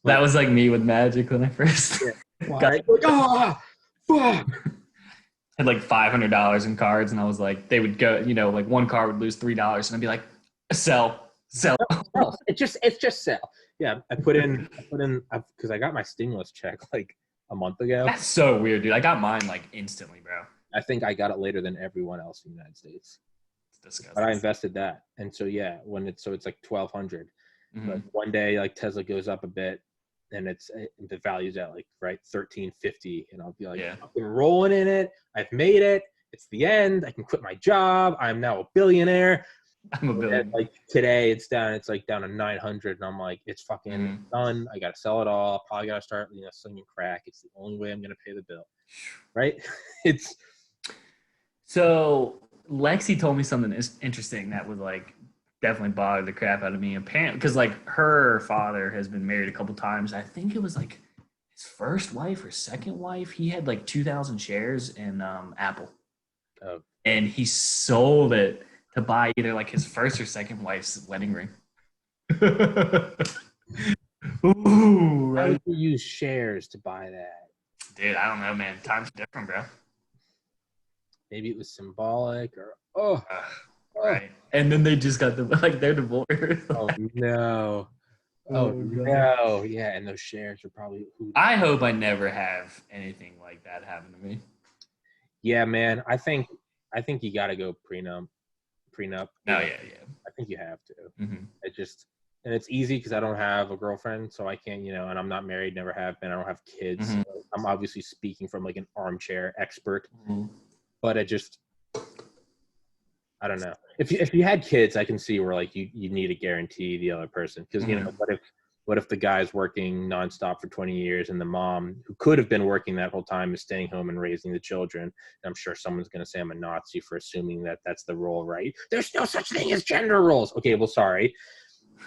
That was like me with Magic when I first got it. Fuck. Had like $500 in cards, and I was like, they would go, like one card would lose $3, and I'd be like, sell. It's just sell. Yeah, I put in because I got my stimulus check like a month ago. That's so weird, dude. I got mine like instantly, bro. I think I got it later than everyone else in the United States. It's disgusting. But I invested that, and so yeah, it's like 1,200. But one day, like Tesla goes up a bit, and the value's at like $13.50, and I'll be like, yeah. I'm rolling in it. I've made it. It's the end. I can quit my job. I'm now a billionaire. I'm a billionaire. Like today, it's down to 900, and I'm like, it's fucking done. I gotta sell it all. Probably gotta start, slinging crack. It's the only way I'm gonna pay the bill, right? It's so Lexi told me something interesting that would like definitely bother the crap out of me. Apparently, because like her father has been married a couple times. I think it was like his first wife or second wife. He had like 2,000 shares in Apple, and he sold it to buy either like his first or second wife's wedding ring. Ooh, right. How did you use shares to buy that? Dude, I don't know, man. Time's different, bro. Maybe it was symbolic or right. And then they just got they're divorced. Oh no. Oh no. Yeah, and those shares are probably I hope I never have anything like that happen to me. Yeah, man. I think you gotta go prenup. Oh yeah. I think you have to. Mm-hmm. And it's easy because I don't have a girlfriend, so I can't, and I'm not married, never have been. I don't have kids. Mm-hmm. So I'm obviously speaking from like an armchair expert, mm-hmm. but I don't know. If you had kids, I can see where like you need to guarantee the other person because what if the guy's working nonstop for 20 years and the mom who could have been working that whole time is staying home and raising the children? And I'm sure someone's going to say I'm a Nazi for assuming that that's the role, right? There's no such thing as gender roles. Okay, well, sorry.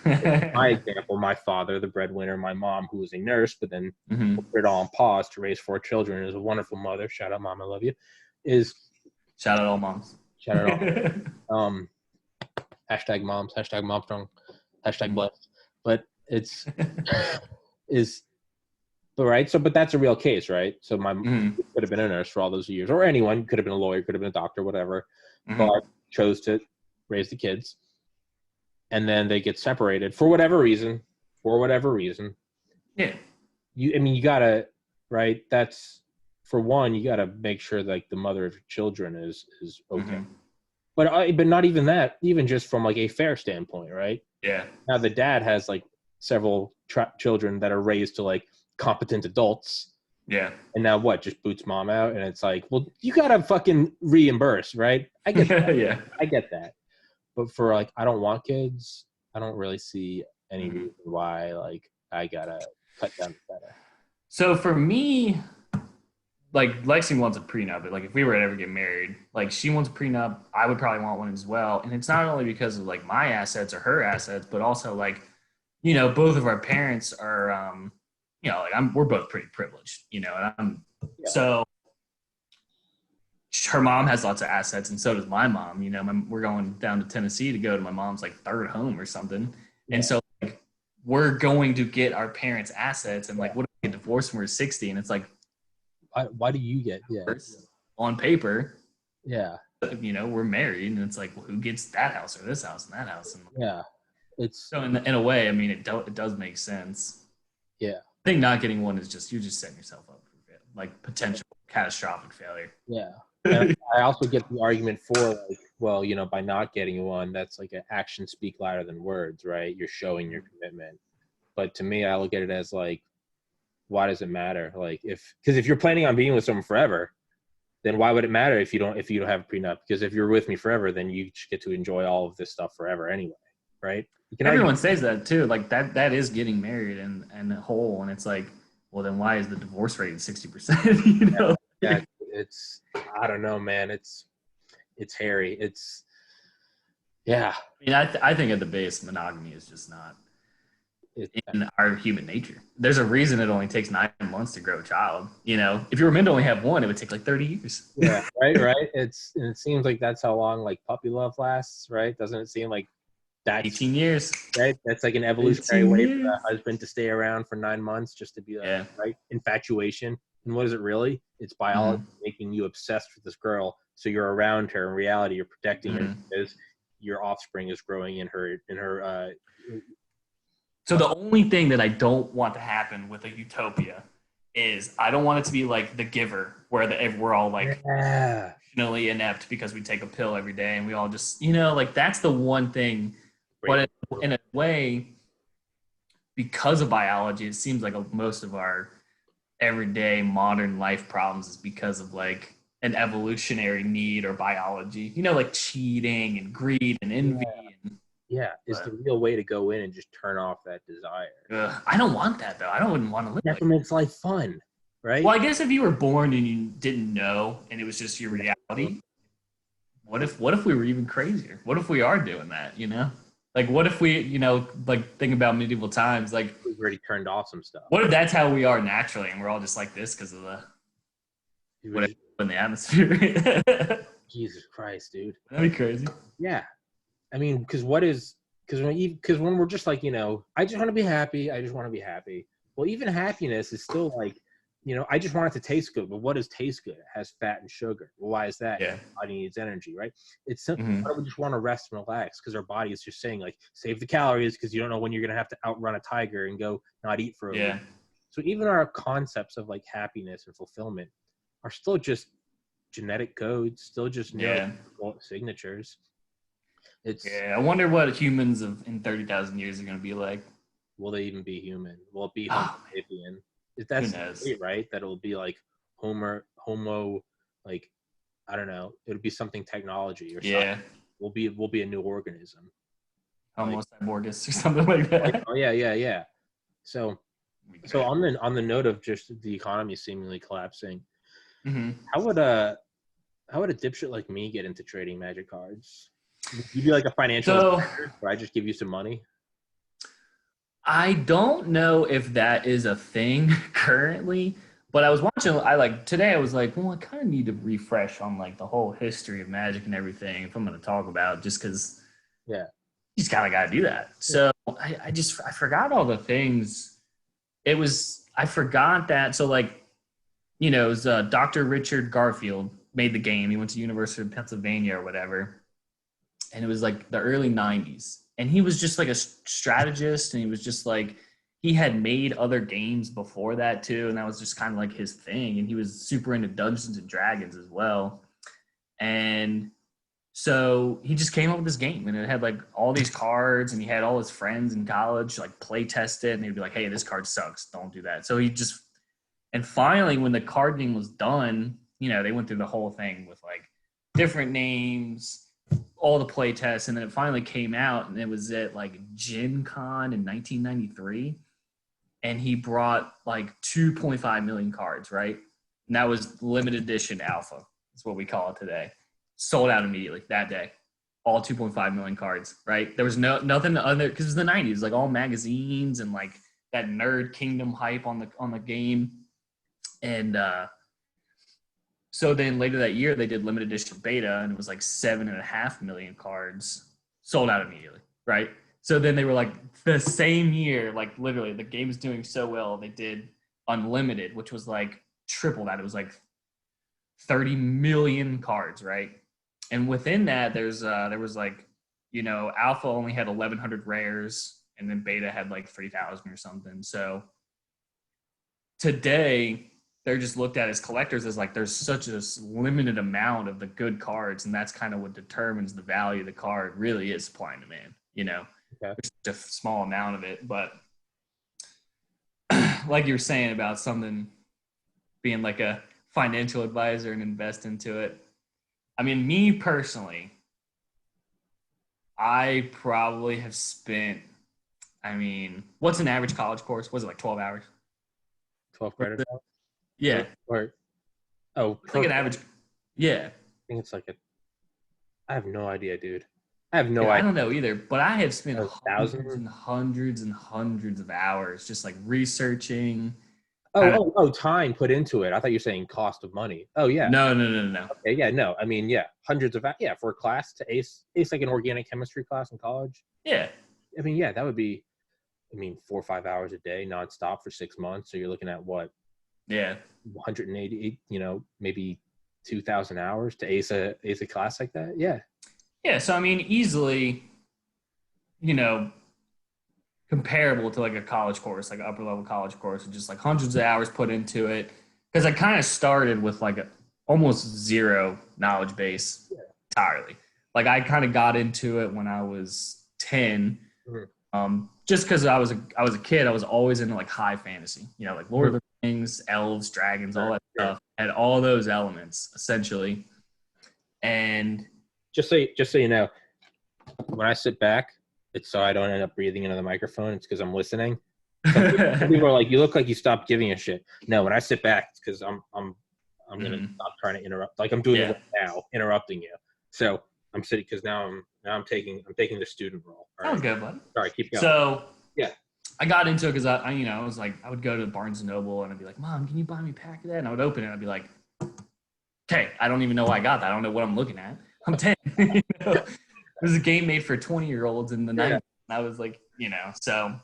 My example, my father, the breadwinner, my mom, who was a nurse, but then put it all on pause to raise 4 children, is a wonderful mother. Shout out, Mom, I love you. Shout out all moms. Shout out all. Hashtag moms. Hashtag mom strong. Hashtag blessed. But it's right. So, but that's a real case, right? So my mom could have been a nurse for all those years, or anyone could have been a lawyer, could have been a doctor, whatever, but chose to raise the kids. And then they get separated for whatever reason. Yeah. You gotta, right? That's for one, you gotta make sure like the mother of your children is okay. But not even that, even just from like a fair standpoint, right? Yeah. Now the dad has like several children that are raised to like competent adults. Yeah. And now what? Just boots mom out, and it's like, well, you gotta fucking reimburse, right? I get that. Yeah. I get that. But for like, I don't want kids. I don't really see any reason why like I gotta cut down the better. So for me, like Lexi wants a prenup, but like if we were to ever get married, like she wants a prenup, I would probably want one as well. And it's not only because of like my assets or her assets, but also like, both of our parents are, like we're both pretty privileged, and so her mom has lots of assets, and so does my mom. We're going down to Tennessee to go to my mom's like third home or something, and so like we're going to get our parents' assets, and like what if we get divorced when we're 60? And it's like, why do you get on paper? Yeah, we're married, and it's like, well, who gets that house or this house and that house? And it's so in a way, I mean, it does make sense. Yeah, I think not getting one is you're just setting yourself up for like potential catastrophic failure. Yeah. And I also get the argument for like, well, by not getting one, that's like an actions speak louder than words, right? You're showing your commitment. But to me, I look at it as like, why does it matter? Like because if you're planning on being with someone forever, then why would it matter if you don't have a prenup? Because if you're with me forever, then you get to enjoy all of this stuff forever anyway, right? Everyone says that too. Like that is getting married and whole, and it's like, well, then why is the divorce rate 60%? Yeah, it's I don't know, man. It's hairy. I mean, I think at the base, monogamy is just not in our human nature. There's a reason it only takes 9 months to grow a child. If you were meant to only have one, it would take like 30 years. Yeah, right. It seems like that's how long like puppy love lasts, right? Doesn't it seem like that's 18 years, right? That's like an evolutionary way for the husband to stay around for 9 months just to be like, right? Infatuation. And what is it really? It's biology making you obsessed with this girl. So you're around her. In reality, you're protecting her because your offspring is growing in her. So the only thing that I don't want to happen with a utopia is I don't want it to be like The Giver, where we're all like emotionally inept because we take a pill every day and we all just, like that's the one thing. But in a way, because of biology, it seems like most of our everyday modern life problems is because of like an evolutionary need or biology, like cheating and greed and envy. Is the real way to go in and just turn off that desire. I don't want that though. I wouldn't want to live. That makes life fun, right? Well, I guess if you were born and you didn't know and it was just your reality, what if we were even crazier? What if we are doing that, Like, what if we, like, think about medieval times, like... We've already turned off some stuff. What if that's how we are naturally, and we're all just like this because of whatever in the atmosphere? Jesus Christ, dude. That'd be crazy. Yeah. I mean, because when we're just like, I just want to be happy. I just want to be happy. Well, even happiness is still like, I just want it to taste good. But what does taste good? It has fat and sugar. Well, why is that? Yeah. Body needs energy, right? It's simple. Why do we just want to rest and relax? Because our body is just saying, like, save the calories because you don't know when you're going to have to outrun a tiger and go not eat for a week. So even our concepts of, like, happiness and fulfillment are still just genetic codes, still just signatures. I wonder what humans in 30,000 years are going to be like. Will they even be human? Will it be Homo sapien? That's great, right? That it'll be like Homo, like, I don't know. It'll be something technology or something. We'll be a new organism. Homo cyborgus or something like that. Like, oh yeah. So on the note of just the economy seemingly collapsing, how would a dipshit like me get into trading Magic cards? Would you be like a financial advisor where I just give you some money? I don't know if that is a thing currently, but I was watching, today I was like, well, I kind of need to refresh on like the whole history of Magic and everything if I'm going to talk about, just because you just kind of got to do that. So I forgot all the things. I forgot that. So like, it was Dr. Richard Garfield made the game. He went to University of Pennsylvania or whatever. And it was like the early 90s. And he was just like a strategist, and he was just like, he had made other games before that too, and that was just kind of like his thing. And he was super into Dungeons and Dragons as well. And so he just came up with this game, and it had like all these cards, and he had all his friends in college like play test it, and he'd be like, hey, this card sucks, don't do that. So and finally when the card game was done, they went through the whole thing with like different names, all the play tests, and then it finally came out, and it was at like Gen Con in 1993, and he brought like 2.5 million cards, right? And that was limited edition alpha. That's what we call it today. Sold out immediately that day. All 2.5 million cards, right? There was nothing other, because it was the 90s, like all magazines and like that nerd kingdom hype on the game. And so then later that year, they did limited edition beta, and it was like 7.5 million cards sold out immediately, right? So then they were like, the same year, like literally the game is doing so well, they did unlimited, which was like triple that. It was like 30 million cards, right? And within that, there was like, alpha only had 1,100 rares, and then beta had like 3,000 or something. So today, they're just looked at as collectors as like there's such a limited amount of the good cards, and that's kind of what determines the value of the card. Really is supply and demand, There's just a small amount of it. But like you were saying about something being like a financial advisor and invest into it. I mean, me personally, I probably have spent, what's an average college course? Was it like 12 hours? 12 credit hours? Yeah. It's like an average. Yeah. I think it's like I have no idea, dude. I have no idea. I don't know either, but I have spent hundreds and hundreds and hundreds of hours just like researching. Time put into it. I thought you were saying cost of money. Oh, yeah. No. Okay, yeah, no. Hundreds of, for a class to ace like an organic chemistry class in college. Yeah. That would be, 4 or 5 hours a day nonstop for 6 months. So you're looking at what? Yeah. 180, maybe 2,000 hours to ace a class like that. Yeah. Yeah. So, easily, comparable to like a college course, like an upper level college course, with just like hundreds of hours put into it. Because I kind of started with like almost zero knowledge base entirely. Like I kind of got into it when I was 10. Just because I was a kid, I was always into like high fantasy, like Lord of the Rings, elves, dragons, all that stuff. Had all those elements essentially. And just so you know, when I sit back, it's so I don't end up breathing into the microphone. It's because I'm listening. Some people are like, "You look like you stopped giving a shit." No, when I sit back, it's because I'm gonna stop trying to interrupt. Like I'm doing it right now, interrupting you. So I'm sitting because now I'm taking the student role. Sounds good, bud. Sorry, keep going. So yeah, I got into it because I was like, I would go to Barnes and Noble and I'd be like, "Mom, can you buy me a pack of that?" And I would open it and I'd be like, "Okay, I don't even know why I got that. I don't know what I'm looking at. I'm 10." It was a game made for 20-year-olds in the 90s. And I was like, so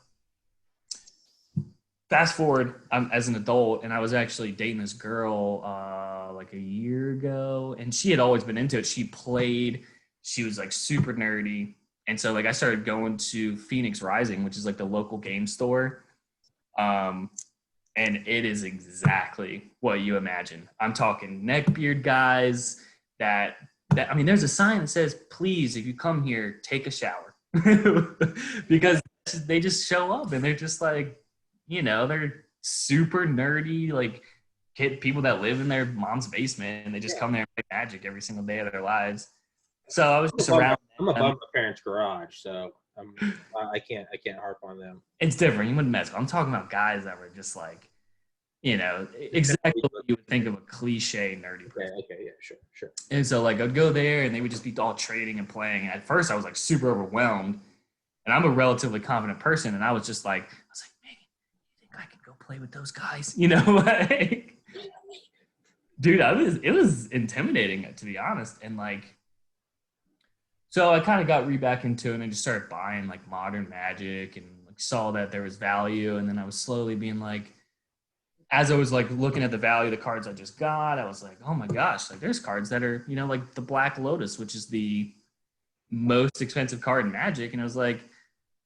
fast forward, I'm as an adult, and I was actually dating this girl like a year ago, and she had always been into it. She played, she was like super nerdy. And so like I started going to Phoenix Rising, which is like the local game store. And it is exactly what you imagine. I'm talking neckbeard guys that I mean, there's a sign that says, "Please, if you come here, take a shower." Because they just show up and they're just like, they're super nerdy, like people that live in their mom's basement, and they just come there and play Magic every single day of their lives. So I was just around. I'm above my parents' garage, so I can't harp on them. It's different. You wouldn't mess with. I'm talking about guys that were just like, exactly what you would think of a cliche nerdy person. Okay, yeah, sure. And so like I'd go there and they would just be all trading and playing. And at first I was like super overwhelmed, and I'm a relatively confident person. And I was like, man, you think I could go play with those guys? Like, dude, it was intimidating, to be honest. And like, so I kind of got back into it and I just started buying like modern Magic and like saw that there was value. And then I was slowly being like, as I was like looking at the value of the cards I just got, I was like, oh my gosh, like there's cards that are, like the Black Lotus, which is the most expensive card in Magic. And I was like,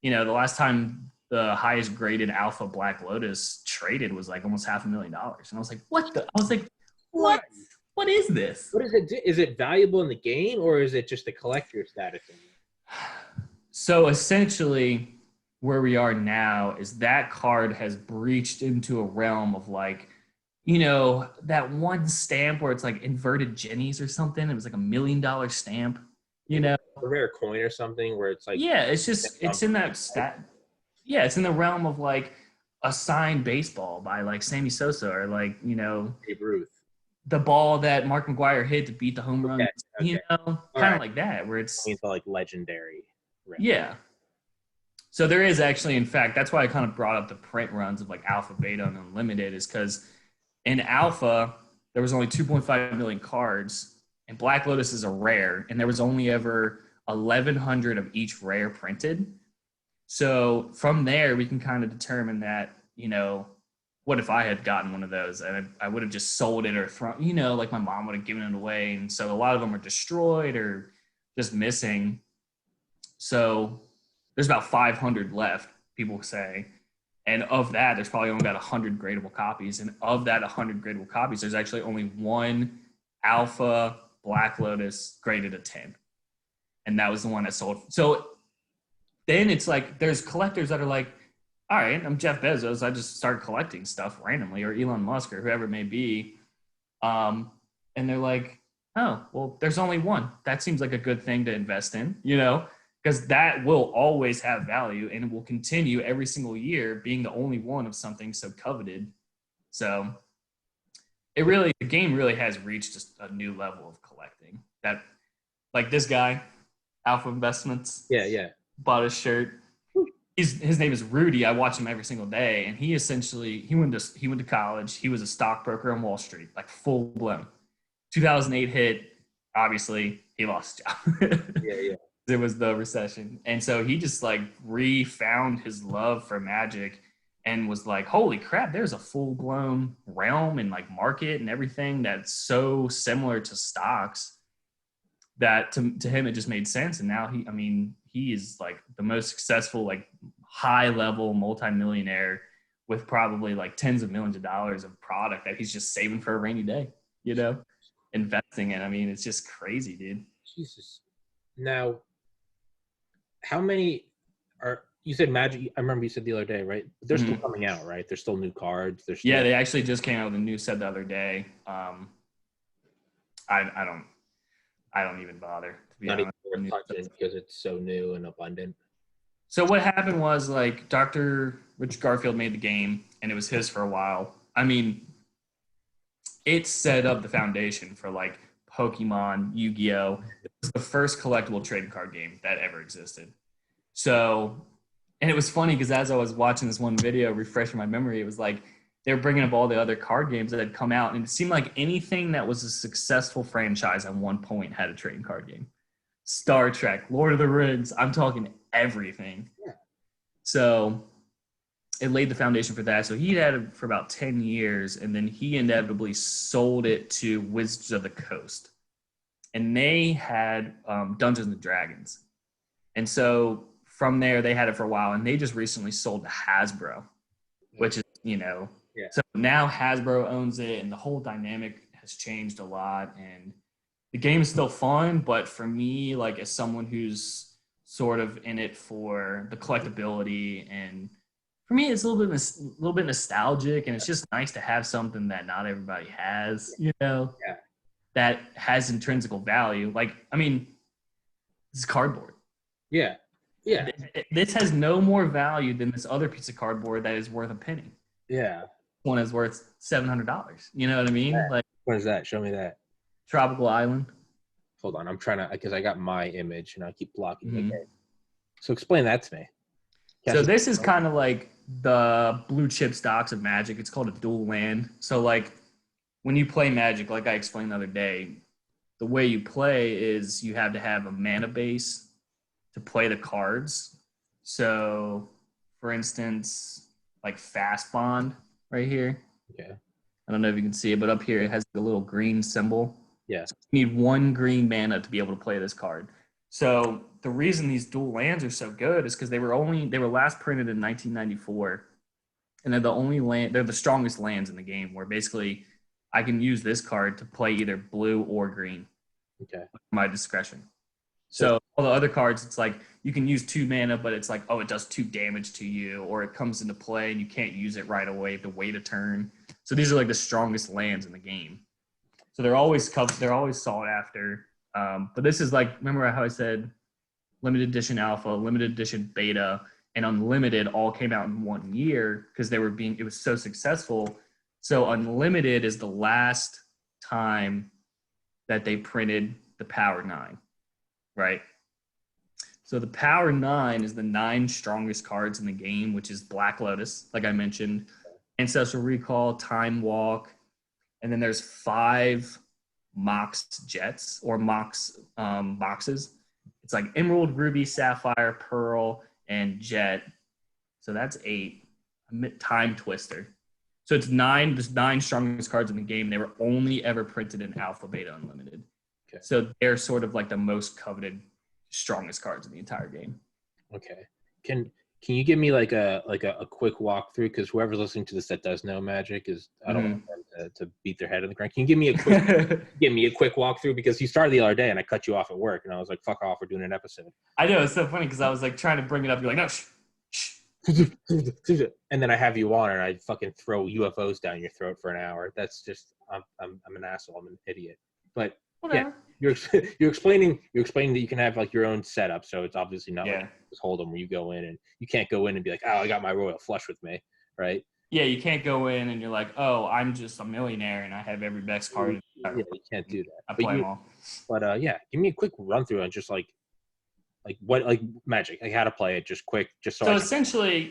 the last time the highest graded Alpha Black Lotus traded was like almost $500,000. And I was like, what? What is this? What is it? Is it valuable in the game, or is it just a collector status? So essentially, where we are now is that card has breached into a realm of like, that one stamp where it's like inverted Jennies or something. It was like $1 million stamp, a rare coin or something where it's like, it's in that stat. Yeah, it's in the realm of like a signed baseball by like Sammy Sosa or like, Babe Ruth. The ball that Mark McGwire hit to beat the home run, kind of like that, where it's like legendary. Right? Yeah. So there is actually, in fact, that's why I kind of brought up the print runs of like Alpha, Beta, and Unlimited, is because in Alpha, there was only 2.5 million cards, and Black Lotus is a rare, and there was only ever 1,100 of each rare printed. So from there, we can kind of determine that, what if I had gotten one of those and I would have just sold it or thrown, like my mom would have given it away. And so a lot of them are destroyed or just missing. So there's about 500 left, people say. And of that, there's probably only about 100 gradable copies. And of that 100 gradable copies, there's actually only one Alpha Black Lotus graded a 10. And that was the one that sold. So then it's like, there's collectors that are like, all right, I'm Jeff Bezos. I just started collecting stuff randomly, or Elon Musk or whoever it may be. And they're like, oh, well, there's only one. That seems like a good thing to invest in, because that will always have value and it will continue every single year being the only one of something so coveted. So the game really has reached just a new level of collecting. That, like this guy, Alpha Investments. Yeah. Bought his shirt. His name is Rudy. I watch him every single day, and he went to college. He was a stockbroker on Wall Street, like full blown. 2008 hit. Obviously, he lost his job. Yeah. It was the recession, and so he just like refound his love for Magic, and was like, "Holy crap! There's a full blown realm and like market and everything that's so similar to stocks." That to him it just made sense, and now he is like the most successful, like high level multimillionaire with probably like tens of millions of dollars of product that he's just saving for a rainy day, investing in. I mean, it's just crazy, dude. Jesus. Now, how many are you said Magic. I remember you said the other day, right? But they're still coming out, right? There's still new cards. Yeah, they actually just came out with a new set the other day. I don't even bother, to be honest. Even worth touching because it's so new and abundant. So what happened was, like, Dr. Rich Garfield made the game, and it was his for a while. I mean, it set up the foundation for, like, Pokemon, Yu-Gi-Oh! It was the first collectible trading card game that ever existed. So, and it was funny because as I was watching this one video, refreshing my memory, it was like they were bringing up all the other card games that had come out, and it seemed like anything that was a successful franchise at one point had a trading card game. Star Trek, Lord of the Rings, I'm talking everything. Yeah. So it laid the foundation for that. So he had it for about 10 years, and then he inevitably sold it to Wizards of the Coast. And they had Dungeons and Dragons. And so from there, they had it for a while, and they just recently sold to Hasbro, which is, So now Hasbro owns it, and the whole dynamic has changed a lot. And the game is still fun, but for me, like, as someone who's sort of in it for the collectability, and for me, it's a little bit nostalgic, and it's just nice to have something that not everybody has, that has intrinsic value. Like, I mean, this is cardboard. Yeah. Yeah. This has no more value than this other piece of cardboard that is worth a penny. Yeah. One is worth $700. You know what I mean? Yeah. Like, what is that? Show me that. Tropical Island. Hold on, I'm trying to, because I got my image and I keep blocking it. Okay. So explain that to me. So this is kind of like the blue chip stocks of Magic. It's called a dual land. So, like, when you play Magic, like I explained the other day, the way you play is you have to have a mana base to play the cards. So, for instance, like Fast Bond right here. Okay. I don't know if you can see it, but up here it has a little green symbol. Yeah. So you need 1 green mana to be able to play this card. So the reason these dual lands are so good is because they were last printed in 1994, and they're the strongest lands in the game, where basically I can use this card to play either blue or green. Okay. At my discretion. So all the other cards, it's like you can use 2 mana, but it's like, oh, it does 2 damage to you, or it comes into play and you can't use it right away. You have to wait a turn. So these are like the strongest lands in the game. So they're always sought after. But this is like, remember how I said limited edition alpha, limited edition beta, and unlimited all came out in 1 year because it was so successful. So unlimited is the last time that they printed the Power 9, right? So the Power 9 is the 9 strongest cards in the game, which is Black Lotus, like I mentioned, Ancestral Recall, Time Walk, and then there's 5 Mox Jets or Mox boxes. It's like Emerald, Ruby, Sapphire, Pearl, and Jet. So that's 8. Time Twister. So it's 9. There's 9 strongest cards in the game. They were only ever printed in Alpha, Beta, Unlimited. Okay. So they're sort of like the most coveted, strongest cards in the entire game. Okay. Can you give me like a quick walkthrough? Because whoever's listening to this that does know Magic I don't want them to beat their head on the ground. Can you give me a quick walkthrough? Because you started the other day and I cut you off at work and I was like, "Fuck off, we're doing an episode." I know, it's so funny because I was like trying to bring it up. You're like, "No, shh." And then I have you on and I fucking throw UFOs down your throat for an hour. That's just I'm an asshole. I'm an idiot. But whatever. Yeah, you're explaining that you can have like your own setup, so it's obviously not like just Hold'em where you go in and you can't go in and be like, "Oh, I got my royal flush with me," right? Yeah, you can't go in and you're like, "Oh, I'm just a millionaire and I have every best card." Yeah, you can't do that. I play them all. But yeah, give me a quick run through on just like what Magic, like how to play it, just quick, just so essentially,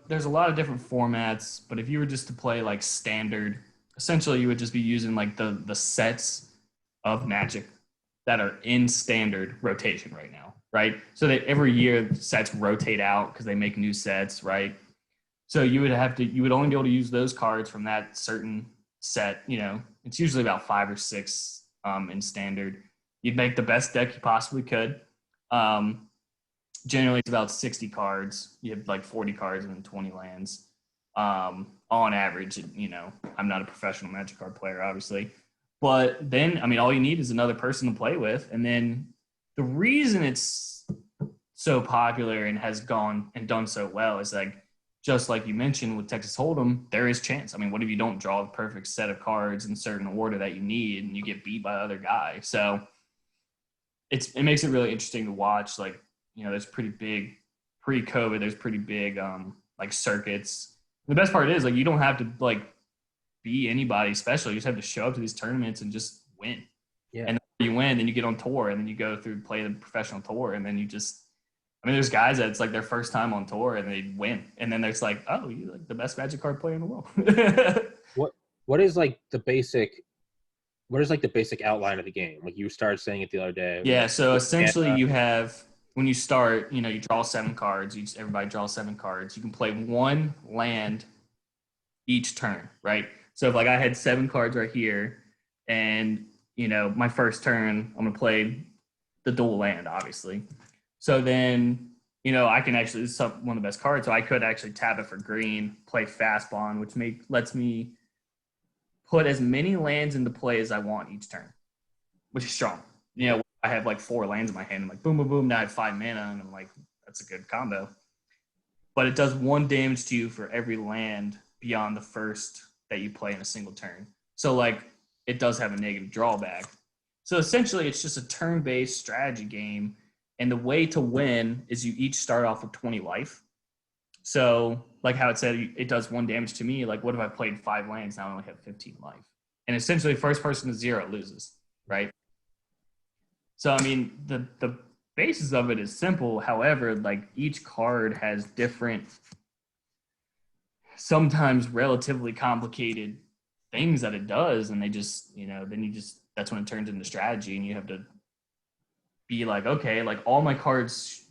there's a lot of different formats, but if you were just to play like standard, essentially you would just be using like the sets of Magic that are in standard rotation right now, right? So that every year sets rotate out because they make new sets, right? So you would only be able to use those cards from that certain set. It's usually about 5 or 6 in standard. You'd make the best deck you possibly could. Generally, it's about 60 cards. You have like 40 cards and then 20 lands. On average, I'm not a professional Magic card player, obviously. But then, all you need is another person to play with. And then the reason it's so popular and has gone and done so well is like, just like you mentioned with Texas Hold'em, there is chance. I mean, what if you don't draw the perfect set of cards in certain order that you need and you get beat by the other guy? So it makes it really interesting to watch. Like, you know, there's pretty big pre-COVID, there's pretty big like circuits. The best part is like you don't have to like be anybody special. You just have to show up to these tournaments and just win. Yeah. And you win, then you get on tour, and then you go through play the professional tour, and then you just. I mean, there's guys that it's like their first time on tour and they win, and then there's like, oh, you're like the best Magic card player in the world. What is like the basic? What is like the basic outline of the game? Like you started saying it the other day. Yeah. So essentially, you have when you start, you know, you draw 7 cards. Everybody draws 7 cards. You can play 1 land each turn, right? So if like I had 7 cards right here, and you know, my first turn, I'm gonna play the dual land, obviously. So then, you know, I can actually, this is one of the best cards, so I could actually tap it for green, play Fast Bond, which lets me put as many lands into play as I want each turn, which is strong. You know, I have like 4 lands in my hand. I'm like, boom, boom, boom. Now I have 5 mana, and I'm like, that's a good combo. But it does 1 damage to you for every land beyond the first that you play in a single turn. So, like, it does have a negative drawback. So essentially, it's just a turn-based strategy game. And the way to win is you each start off with 20 life. So like how it said, it does 1 damage to me. Like what if I played 5 lands? Now I only have 15 life. And essentially first person to 0 loses, right? So, I mean, the basis of it is simple. However, like each card has different, sometimes relatively complicated things that it does. And they just, you know, then that's when it turns into strategy, and you have to be like, okay, like all my cards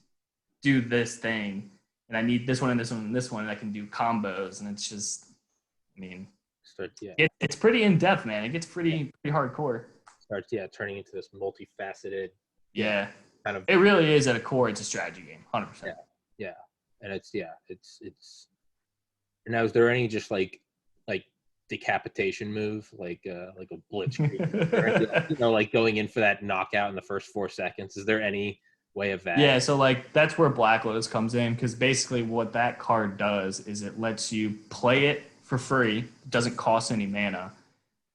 do this thing, and I need this one and this one and this one, and I can do combos, and it's just, I mean, it's pretty in depth, man. It gets pretty hardcore. Starts turning into this multifaceted. Yeah, kind of. It really is at a core. It's a strategy game, 100%. Yeah, and it's. And now, is there any just like decapitation move, like a blitzkrieg, you know, like going in for that knockout in the first 4 seconds? Is there any way of that? Yeah, so like that's where Black Lotus comes in, because basically what that card does is it lets you play it for free. It doesn't cost any mana,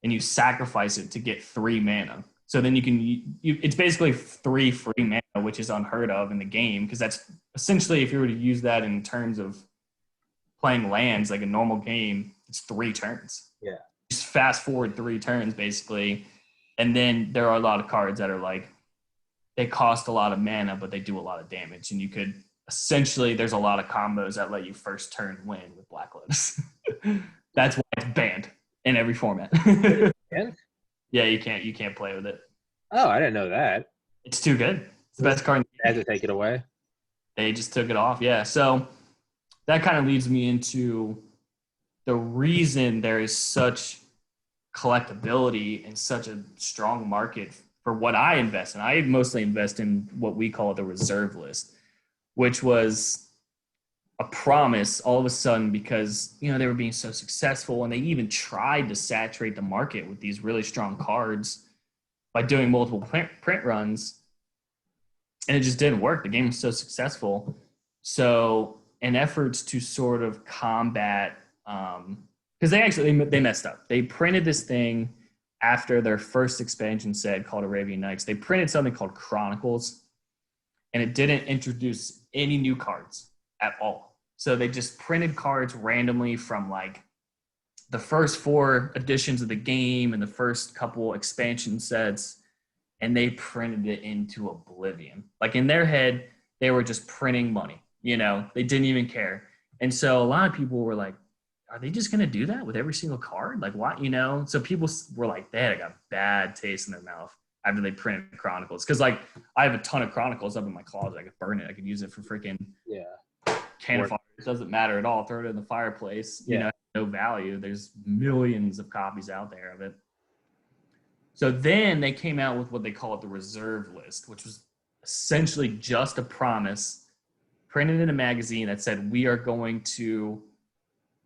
and you sacrifice it to get 3 mana. So then you can it's basically 3 free mana, which is unheard of in the game, because that's essentially, if you were to use that in terms of playing lands like a normal game, it's 3 turns. Yeah. Just fast forward 3 turns basically. And then there are a lot of cards that are like, they cost a lot of mana, but they do a lot of damage. And you could essentially, there's a lot of combos that let you first turn win with Black Lotus. That's why it's banned in every format. Yeah, you can't play with it. Oh, I didn't know that. It's too good. It's the best card. They had to take it away. They just took it off. Yeah. So that kind of leads me into the reason there is such collectability and such a strong market for what I invest in. I mostly invest in what we call the reserve list, which was a promise all of a sudden, because, you know, they were being so successful, and they even tried to saturate the market with these really strong cards by doing multiple print runs, and it just didn't work. The game was so successful. So in efforts to sort of combat, because they messed up. They printed this thing after their first expansion set called Arabian Nights. They printed something called Chronicles, and it didn't introduce any new cards at all. So they just printed cards randomly from like the first 4 editions of the game and the first couple expansion sets, and they printed it into oblivion. Like in their head, they were just printing money. You know, they didn't even care. And so a lot of people were like, are they just going to do that with every single card? Like, what, you know? So people were like, they had a bad taste in their mouth after they printed Chronicles. Because, like, I have a ton of Chronicles up in my closet. I could burn it. I could use it for freaking cannon fire. It doesn't matter at all. Throw it in the fireplace. You know, no value. There's millions of copies out there of it. So then they came out with what they call it the reserve list, which was essentially just a promise printed in a magazine that said, we are going to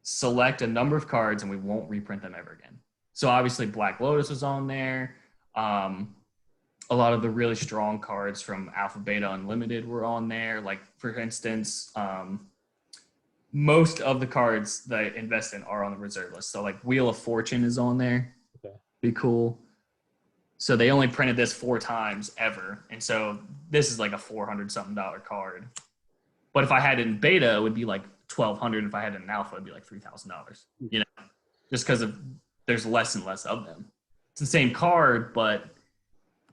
select a number of cards and we won't reprint them ever again. So obviously Black Lotus was on there. a lot of the really strong cards from Alpha Beta Unlimited were on there. Like, for instance, most of the cards that I invest in are on the reserve list. So, like, Wheel of Fortune is on there. Okay. Be cool. So they only printed this 4 times ever. And so this is like a $400-something card. But if I had it in beta, it would be like $1,200. If I had it in alpha, it'd be like $3,000, you know, just because there's less and less of them. It's the same card, but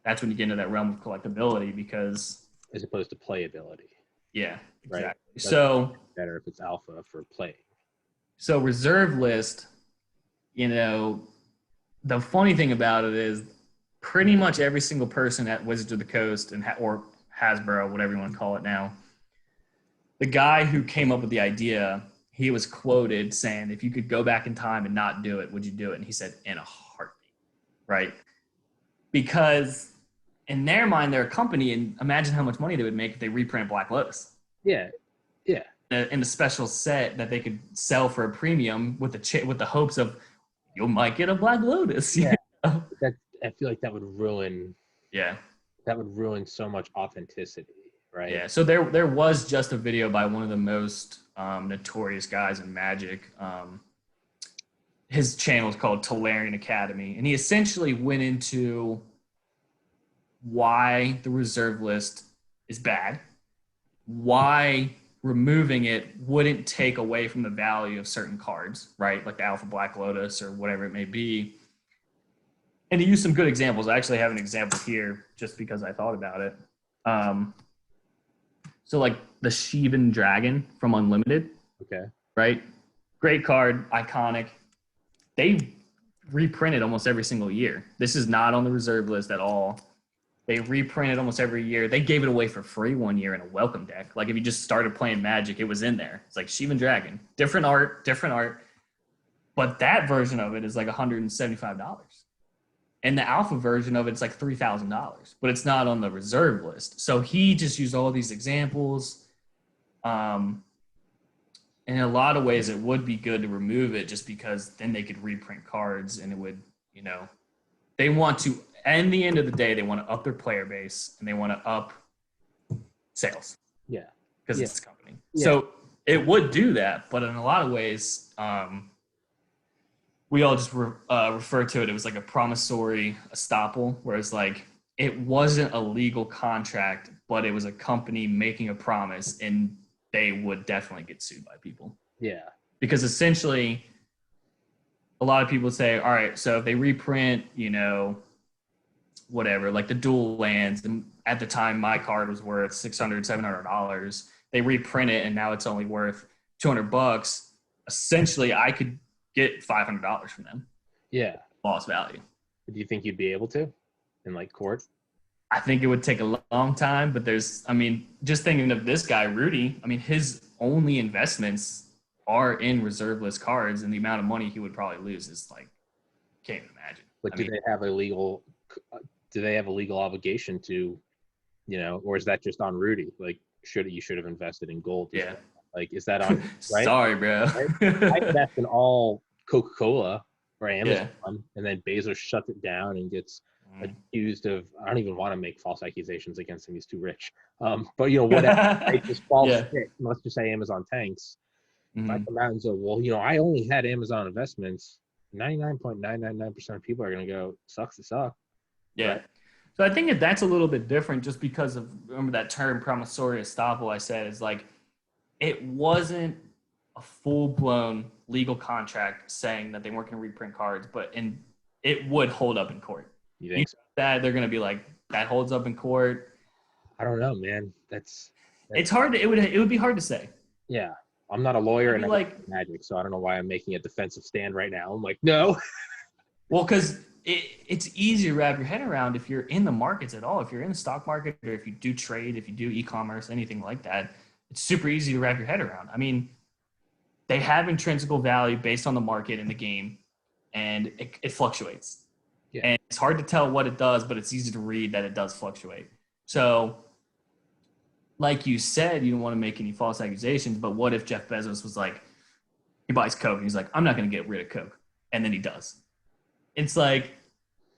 that's when you get into that realm of collectability because. As opposed to playability. Yeah, exactly. Right? So better if it's alpha for playing. So reserve list, you know, the funny thing about it is pretty much every single person at Wizards of the Coast or Hasbro, whatever you want to call it now, the guy who came up with the idea, he was quoted saying, if you could go back in time and not do it, would you do it? And he said, in a heartbeat, right? Because in their mind, they're a company, and imagine how much money they would make if they reprint Black Lotus. Yeah, yeah. In a special set that they could sell for a premium with the hopes of you might get a Black Lotus. Yeah, I feel like that would ruin. Yeah, that would ruin so much authenticity, right? Yeah. So there was just a video by one of the most notorious guys in Magic. His channel is called Tolarian Academy, and he essentially went into why the reserve list is bad, why removing it wouldn't take away from the value of certain cards, right? Like the Alpha Black Lotus or whatever it may be. And he used some good examples. I actually have an example here just because I thought about it. So like the Shivan Dragon from Unlimited. Okay. Right? Great card, iconic. They reprint it almost every single year. This is not on the reserve list at all. They reprint it almost every year. They gave it away for free one year in a welcome deck. Like if you just started playing Magic, it was in there. It's like Shivan Dragon. Different art. But that version of it is like $175. And the alpha version of it's like $3,000, but it's not on the reserve list. So he just used all these examples. In a lot of ways, it would be good to remove it just because then they could reprint cards and it would, you know, they want to, at the end of the day, they want to up their player base and they want to up sales. Yeah. Because it's a company. Yeah. So it would do that, but in a lot of ways, we all just refer to it. It was like a promissory estoppel, whereas like it wasn't a legal contract, but it was a company making a promise, and they would definitely get sued by people. Yeah. Because essentially, a lot of people say, all right, so if they reprint, you know, whatever, like the dual lands, and at the time my card was worth $600, $700. They reprint it, and now it's only worth $200. Essentially, I could get $500 from them. Yeah. Lost value. Do you think you'd be able to in like court? I think it would take a long time, but just thinking of this guy, Rudy, his only investments are in reserve list cards, and the amount of money he would probably lose is like, can't even imagine. But do they have a legal obligation to, you know, or is that just on Rudy? Like, you should have invested in gold. Yeah. Like, is that on, right? Sorry, bro. Right? I invest in all Coca-Cola or Amazon, and then Bezos shuts it down and gets accused of, I don't even want to make false accusations against him. He's too rich. But, you know, whatever. Right? This false shit. Let's just say Amazon tanks. If I come out and say, well, you know, I only had Amazon investments, 99.999% of people are going to go, sucks to suck. Yeah. Right? So I think that's a little bit different just because of, remember that term promissory estoppel I said is like, it wasn't a full-blown legal contract saying that they weren't going to reprint cards, but it would hold up in court. You think so? That they're going to be like, that holds up in court? I don't know, man. That's it's hard. It would be hard to say. Yeah. I'm not a lawyer and I like Magic, so I don't know why I'm making a defensive stand right now. I'm like, no. Well, because it's easy to wrap your head around if you're in the markets at all. If you're in the stock market or if you do trade, if you do e-commerce, anything like that, it's super easy to wrap your head around. They have intrinsical value based on the market in the game, and it fluctuates. Yeah. And it's hard to tell what it does, but it's easy to read that it does fluctuate. So, like you said, you don't want to make any false accusations, but what if Jeff Bezos was like, he buys Coke, and he's like, I'm not going to get rid of Coke. And then he does. It's like,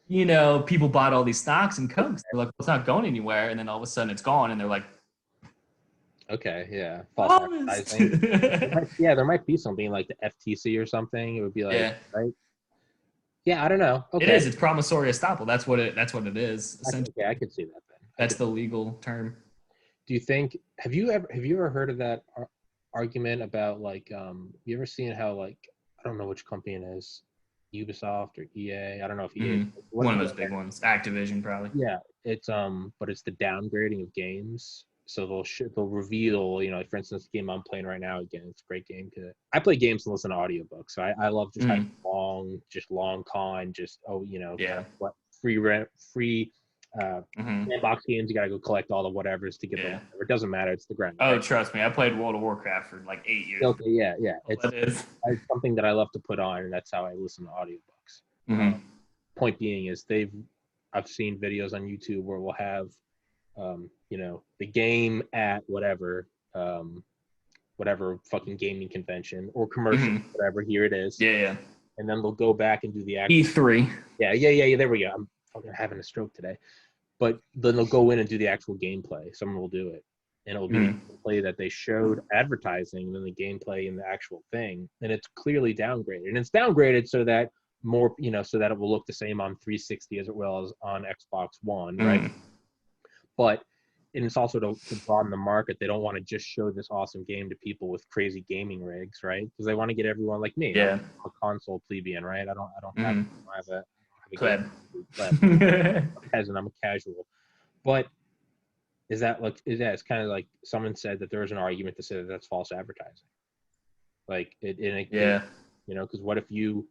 people bought all these stocks and Cokes. They're like, well, it's not going anywhere. And then all of a sudden it's gone. And they're like, okay, yeah. False advertising. There might be something like the FTC or something. It would be like, right? Yeah, I don't know. Okay. It is. It's promissory estoppel. That's what it is. Essentially. I could see that then. That's the legal term. Do you think, have you ever heard of that argument about like, you ever seen how like, I don't know which company it is, Ubisoft or EA. I don't know if EA. One of those big ones, Activision probably. Yeah, it's but it's the downgrading of games. So they'll reveal, like for instance, the game I'm playing right now again. It's a great game. I play games and listen to audiobooks. So I love just having long con, what free sandbox games. You gotta go collect all the whatevers to get them. It doesn't matter. It's the grind. Oh, trust me, I played World of Warcraft for like 8 years. Okay, yeah. It's something that I love to put on, and that's how I listen to audiobooks. Point being is I've seen videos on YouTube where we'll have the game at whatever fucking gaming convention or commercial, whatever. Here it is. Yeah. And then they'll go back and do the actual E3. Yeah. There we go. I'm fucking having a stroke today. But then they'll go in and do the actual gameplay. Someone will do it, and it'll be the gameplay that they showed advertising, and then the gameplay in the actual thing, and it's clearly downgraded. And it's downgraded so that more, so that it will look the same on 360 as it will as on Xbox One, right? But it's also to broaden the market. They don't want to just show this awesome game to people with crazy gaming rigs, right? Because they want to get everyone like me. Yeah. I'm a console plebeian, right? I don't have a pleb. Peasant. I'm a casual. But is that like? It's kind of like someone said that there is an argument to say that that's false advertising. Like because what if you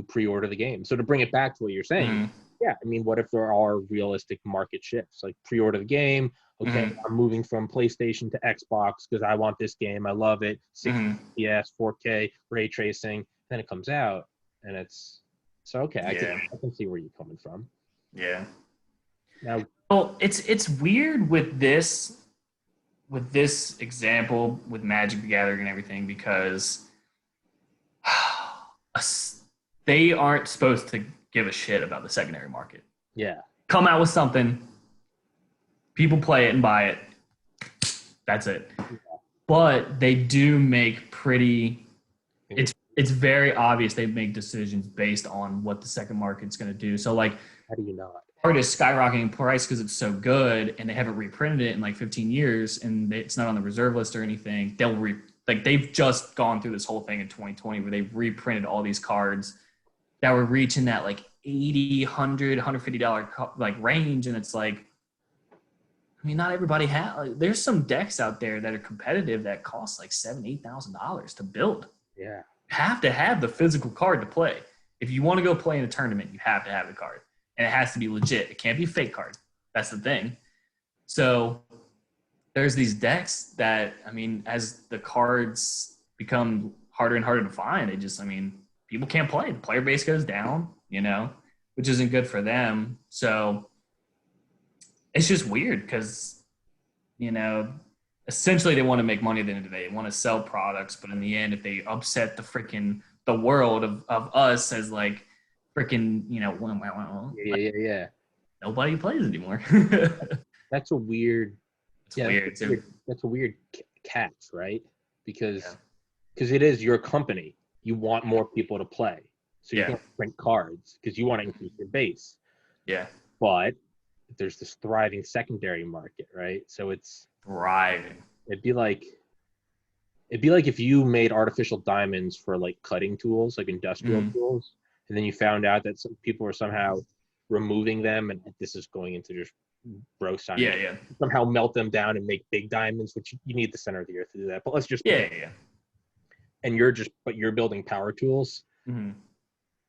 pre-order the game? So to bring it back to what you're saying. Yeah, I mean, what if there are realistic market shifts? Like pre-order the game. Okay, I'm moving from PlayStation to Xbox because I want this game. I love it. 60 FPS, 4K, ray tracing. Then it comes out, and it's so okay. I can see where you're coming from. Yeah. Now, well, it's weird with this example with Magic the Gathering and everything because they aren't supposed to give a shit about the secondary market. Yeah. Come out with something, people play it and buy it. That's it. Yeah. But they do make it's very obvious they make decisions based on what the second market's going to do. So like, how do you not? Art is skyrocketing in price because it's so good and they haven't reprinted it in like 15 years and it's not on the reserve list or anything. They've just gone through this whole thing in 2020 where they've reprinted all these cards that were reaching that like $80, $100, $150 like range. And it's like, I mean, not everybody there's some decks out there that are competitive that cost like $7,000, $8,000 to build. Yeah. You have to have the physical card to play. If you want to go play in a tournament, you have to have the card. And it has to be legit. It can't be a fake card. That's the thing. So there's these decks that, I mean, as the cards become harder and harder to find, people can't play. The player base goes down, which isn't good for them. So it's just weird because, essentially they want to make money at the end of the day. They want to sell products, but in the end, if they upset the world of us as like freaking, yeah. Nobody plays anymore. That's a weird. That's a weird catch, right? Because it is your company. You want more people to play. So you can't print cards because you want to increase your base. Yeah. But there's this thriving secondary market, right? So it's thriving. It'd be like if you made artificial diamonds for like cutting tools, like industrial tools, and then you found out that some people were somehow removing them, and this is going into just gross science. Yeah. Somehow melt them down and make big diamonds, which you need the center of the earth to do that. But let's just and you're building power tools.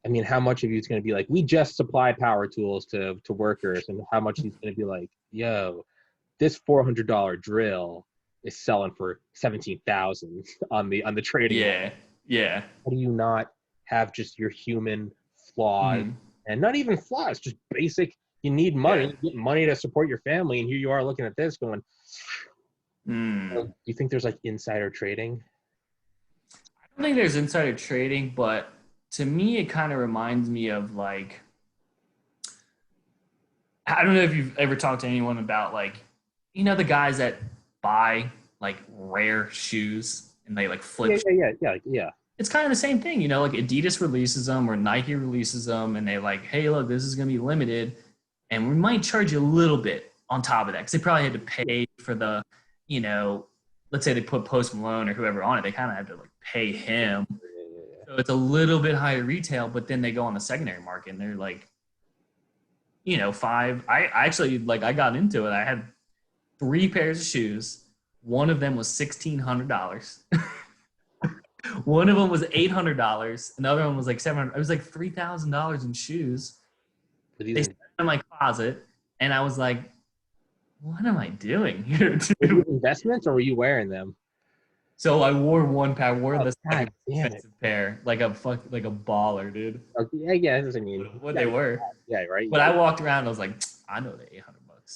I mean, how much of you is going to be like, we just supply power tools to workers, and how much is going to be like, yo, this $400 drill is selling for $17,000 on the trading. Yeah. How do you not have just your human flaws and not even flaws, just basic? You need money, you get money to support your family, and here you are looking at this going, do you think there's like insider trading? I don't think there's insider trading, but to me, it kind of reminds me of like I don't know if you've ever talked to anyone about like, the guys that buy like rare shoes and they like flip. Yeah. It's kind of the same thing, like Adidas releases them or Nike releases them and they like, hey, look, this is going to be limited and we might charge you a little bit on top of that because they probably had to pay for the, let's say they put Post Malone or whoever on it, they kind of have to like pay him. So it's a little bit higher retail, but then they go on the secondary market and they're like, five. I actually like I got into it. I had 3 pairs of shoes. One of them was $1,600. One of them was $800. Another one was like $700. It was like $3,000 in shoes. They sat in my closet, and I was like, "What am I doing here, dude?" Were you investments, or were you wearing them? So I wore one pair. I wore this expensive pair, like a baller, dude. Yeah, that's what I mean. What they were. Yeah, right. But I walked around. I was like, I know they're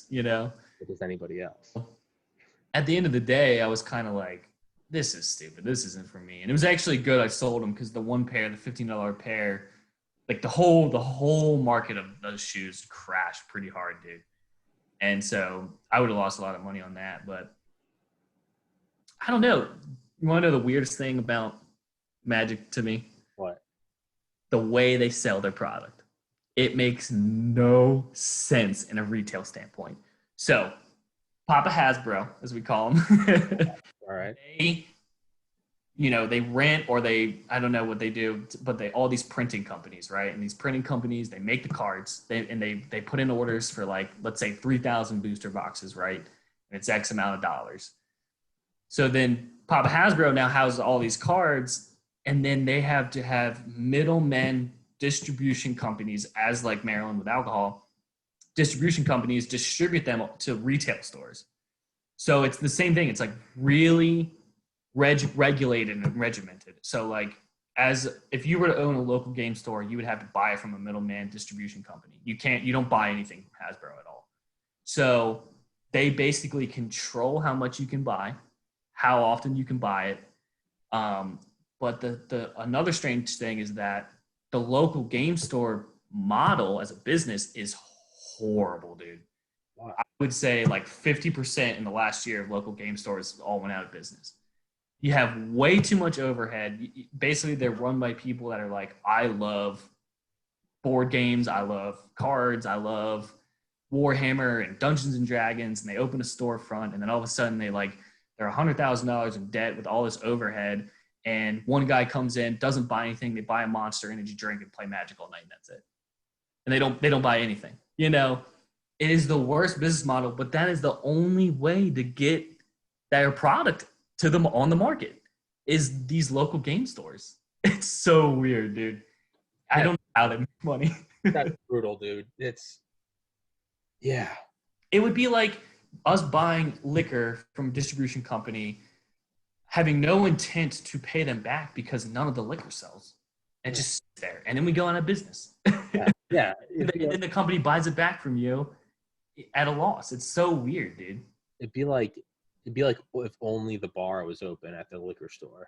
$800, Because anybody else. At the end of the day, I was kind of like, this is stupid. This isn't for me. And it was actually good I sold them because the one pair, the $15 pair, like the whole market of those shoes crashed pretty hard, dude. And so I would have lost a lot of money on that. But I don't know. You want to know the weirdest thing about Magic to me? What? The way they sell their product. It makes no sense in a retail standpoint. So Papa Hasbro, as we call them. All right. They rent or I don't know what they do, but all these printing companies, right? And these printing companies, they make the cards they put in orders for like, let's say 3,000 booster boxes, right? And it's X amount of dollars. So then Papa Hasbro now houses all these cards and then they have to have middlemen distribution companies as like Maryland with alcohol, distribution companies distribute them to retail stores. So it's the same thing. It's like really regulated and regimented. So like if you were to own a local game store, you would have to buy it from a middleman distribution company. You don't buy anything from Hasbro at all. So they basically control how much you can buy, how often you can buy it. But the another strange thing is that the local game store model as a business is horrible, dude. Wow. I would say like 50% in the last year of local game stores all went out of business. You have way too much overhead. Basically, they're run by people that are like, I love board games, I love cards, I love Warhammer and Dungeons and Dragons, and they open a storefront, and then all of a sudden they're $100,000 in debt with all this overhead. And one guy comes in, doesn't buy anything. They buy a Monster Energy drink and play Magic all night, and that's it. And they don't buy anything. It is the worst business model, but that is the only way to get their product to them on the market is these local game stores. It's so weird, dude. I don't know how they make money. That's brutal, dude. Yeah. It would be like us buying liquor from a distribution company, having no intent to pay them back because none of the liquor sells. And just sits there. And then we go out of business. Yeah. And then the company buys it back from you at a loss. It's so weird, dude. It'd be like if only the bar was open at the liquor store,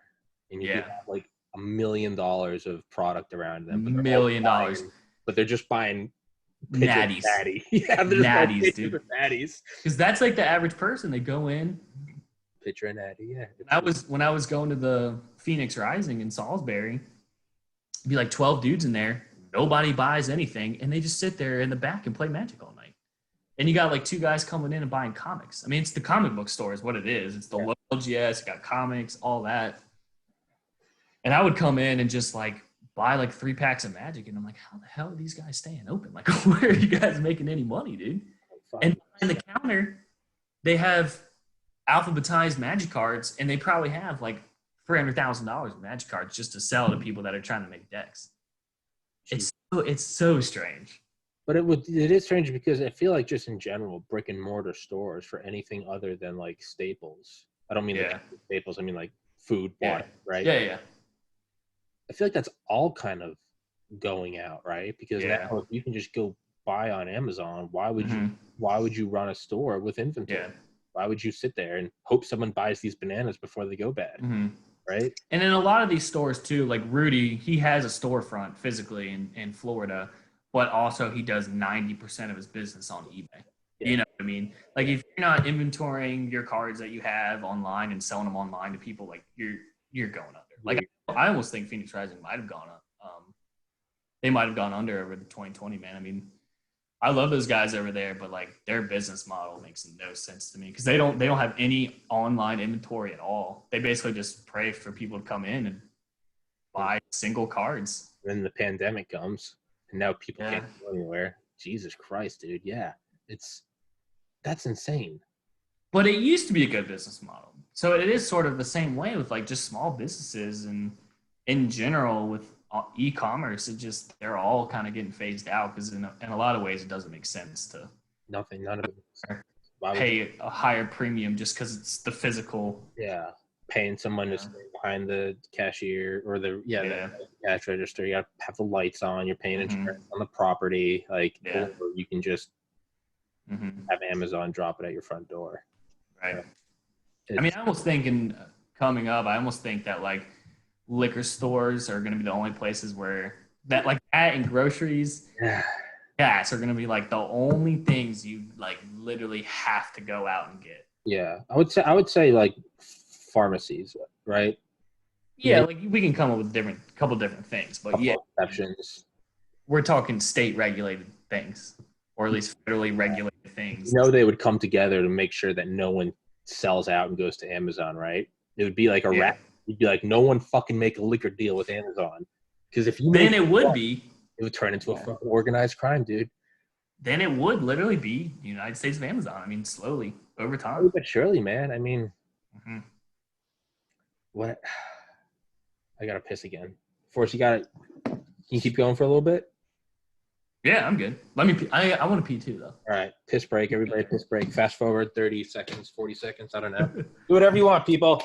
and you have like $1 million of product around them. $1 million, but they're just buying natties. Yeah, natties, dude. Natties. Because that's like the average person. They go in, pitcher and natty. Yeah. When I was going to the Phoenix Rising in Salisbury, it'd be like 12 dudes in there. Nobody buys anything, and they just sit there in the back and play Magic all night. And you got like 2 guys coming in and buying comics. I mean, it's the comic book store is what it is. It's the local LGS, you got comics, all that. And I would come in and just like buy like 3 packs of Magic. And I'm like, how the hell are these guys staying open? Like, where are you guys making any money, dude? And behind the counter, they have alphabetized Magic cards, and they probably have like $300,000 in Magic cards just to sell to people that are trying to make decks. It's so strange. But it is strange because I feel like just in general, brick and mortar stores for anything other than like staples. I don't mean like staples. I mean like food, water, right? Yeah. I feel like that's all kind of going out, right? Because now if you can just go buy on Amazon, why would you run a store with inventory? Yeah. Why would you sit there and hope someone buys these bananas before they go bad? Mm-hmm. Right. And in a lot of these stores too, like Rudy, he has a storefront physically in Florida. but also he does 90% of his business on eBay. Yeah. You know what I mean? Like if you're not inventorying your cards that you have online and selling them online to people, like you're going under. Like I almost think Phoenix Rising might have gone up. They might have gone under over the 2020, man. I mean, I love those guys over there, but like their business model makes no sense to me because they don't have any online inventory at all. They basically just pray for people to come in and buy single cards. Then the pandemic comes, and now people can't go anywhere. Jesus Christ, dude. Yeah, that's insane. But it used to be a good business model. So it is sort of the same way with like just small businesses and in general with e-commerce. They're all kind of getting phased out because in a lot of ways it doesn't make sense to none of it pay a higher premium just because it's the physical. Yeah, paying someone to stay behind the cashier or the cash register. You got to have the lights on. You're paying insurance on the property. Like, or you can just have Amazon drop it at your front door. Right. I mean, I almost think coming up, I almost think that like liquor stores are going to be the only places where that like that and groceries, gas are going to be like the only things you like literally have to go out and get. Yeah, I would say like pharmacies, right? Yeah, like we can come up with couple different things, but exceptions. We're talking state regulated things, or at least federally regulated things. You know, they would come together to make sure that no one sells out and goes to Amazon, right? It would be like a rat. You'd be like, no one fucking make a liquor deal with Amazon. Because if you then it would turn into a fucking organized crime, dude. Then it would literally be the United States of Amazon. I mean, slowly, over time. But surely, man. I mean, what? I got to piss again. Forrest, can you keep going for a little bit? Yeah, I'm good. I want to pee too, though. All right. Piss break. Everybody piss break. Fast forward 30 seconds, 40 seconds. I don't know. Do whatever you want, people.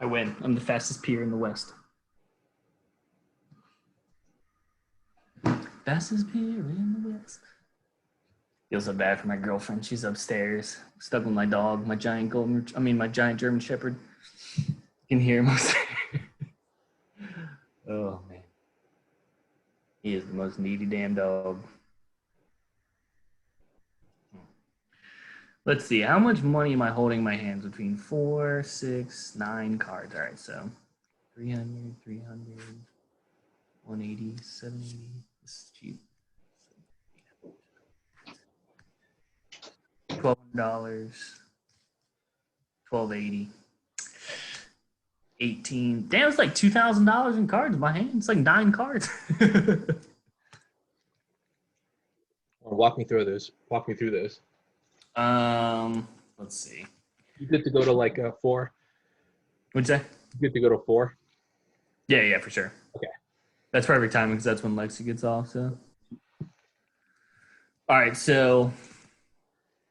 I win. I'm the fastest peer in the West. Fastest peer in the West. Feels so bad for my girlfriend. She's upstairs, stuck with my dog, my giant German Shepherd. You can hear him upstairs. Oh, man. He is the most needy damn dog. Let's see. How much money am I holding in my hands? Between 4, 6, 9 cards. All right, so 300, 180, 780. This is cheap. $1,200, $1,280, 18. Damn, it's like $2,000 in cards in my hand. It's like 9 cards. Walk me through this. Let's see. You good to go to like 4? What'd you say? You good to go to 4? Yeah, for sure. Okay. That's perfect timing because that's when Lexi gets off. So, all right. So,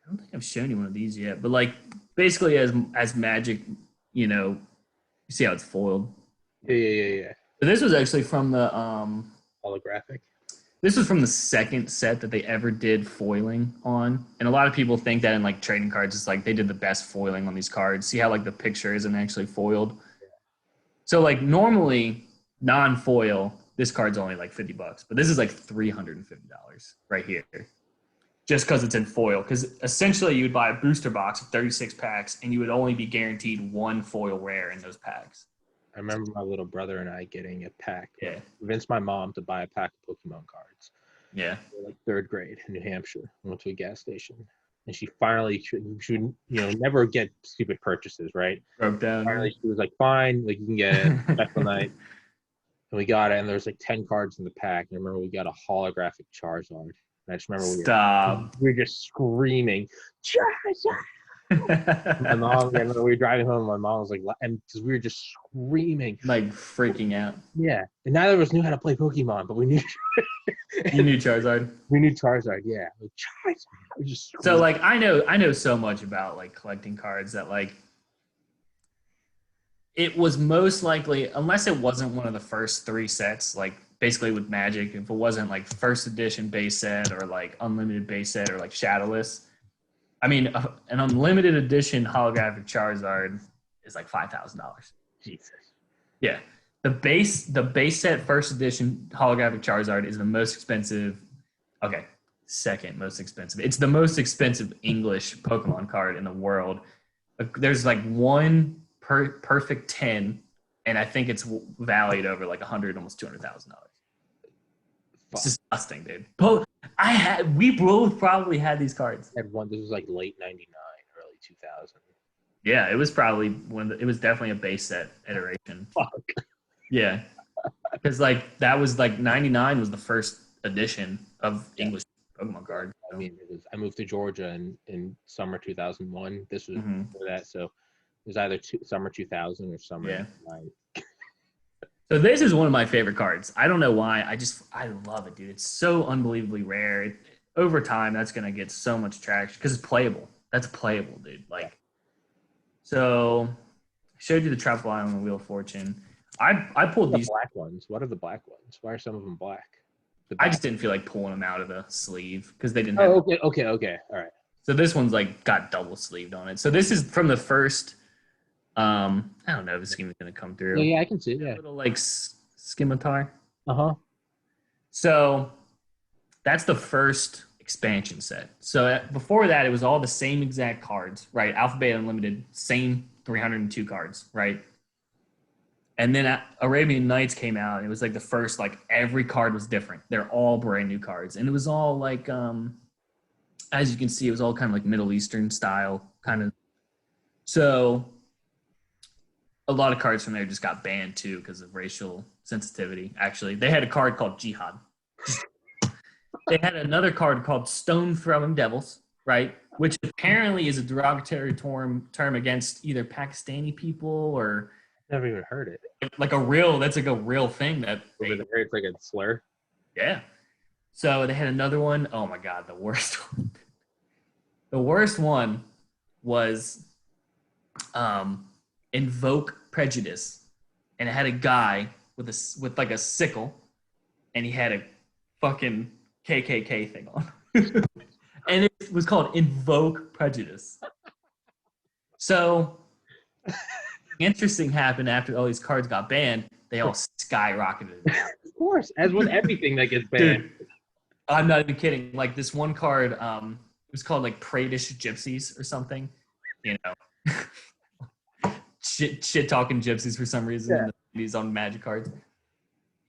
I don't think I've shown you one of these yet, but like basically as Magic, you see how it's foiled. Yeah. So this was actually from the holographic. This was from the second set that they ever did foiling on. And a lot of people think that in like trading cards, it's like they did the best foiling on these cards. See how like the picture isn't actually foiled? Yeah. So like normally non-foil, this card's only like $50, but this is like $350 right here. Just because it's in foil. Because essentially you would buy a booster box of 36 packs and you would only be guaranteed 1 foil rare in those packs. I remember my little brother and I getting a pack. Yeah. Convinced my mom to buy a pack of Pokemon cards. Yeah. Like 3rd grade in New Hampshire. I went to a gas station. and she finally should never get stupid purchases, right? Broke down. Finally, she was like, "Fine, like you can get it, special night." And we got it, and there's like 10 cards in the pack. And I remember we got a holographic Charizard. And I just remember we were just screaming, Charizard! My mom, I remember we were driving home. My mom was like, and because we were just screaming, like freaking out. Yeah, and neither of us knew how to play Pokemon, but we knew. You knew Charizard. We knew Charizard. Yeah, like, Charizard. Just so like I know so much about like collecting cards that like it was most likely, unless it wasn't one of the first 3 sets, like basically with Magic, if it wasn't like first edition base set or like unlimited base set or like shadowless. I mean, an unlimited edition holographic Charizard is like $5,000. Jesus. Yeah. The base set first edition holographic Charizard is the most expensive. Okay. Second most expensive. It's the most expensive English Pokemon card in the world. There's like one perfect 10, and I think it's valued over like almost $200,000. It's disgusting, dude. We both probably had these cards. I had one. This was like late '99, early 2000. Yeah, it was probably it was definitely a base set iteration. Fuck. Yeah, because like that was like '99 was the first edition of English Pokemon cards. I mean, I moved to Georgia in summer 2001. This was before that, so it was either summer 2000 or summer '99. So this is one of my favorite cards. I don't know why. I love it, dude. It's so unbelievably rare. Over time, that's going to get so much traction because it's playable. That's playable, dude. Like, so I showed you the Tropical Island and the Wheel of Fortune. I pulled these black ones. What are the black ones? Why are some of them black? I just didn't feel like pulling them out of the sleeve because they didn't. Okay. All right. So this one's like got double sleeved on it. So this is from the first. I don't know if this game is going to come through. Yeah, I can see it. Yeah. A little like scimitar. So that's the first expansion set. So before that, it was all the same exact cards, right? Alphabet Unlimited, same 302 cards, right? And then Arabian Nights came out. And it was like the first, like every card was different. They're all brand new cards. And it was all like, as you can see, it was all kind of like Middle Eastern style kind of. So a lot of cards from there just got banned too because of racial sensitivity. Actually, they had a card called Jihad. They had another card called Stone Throwing Devils, right? Which apparently is a derogatory term against either Pakistani people or never even heard it. That's like a real thing that it's like a slur. Yeah. So they had another one. Oh my God, the worst one. The worst one was Invoke Prejudice, and it had a guy with like a sickle, and he had a fucking KKK thing on, and it was called Invoke Prejudice. So interesting happened after all these cards got banned. They all skyrocketed. Of course, as with everything that gets banned. Dude, I'm not even kidding. Like this one card, it was called like Pradish Gypsies or something. You know. Shit talking gypsies for some reason. These on Magic cards.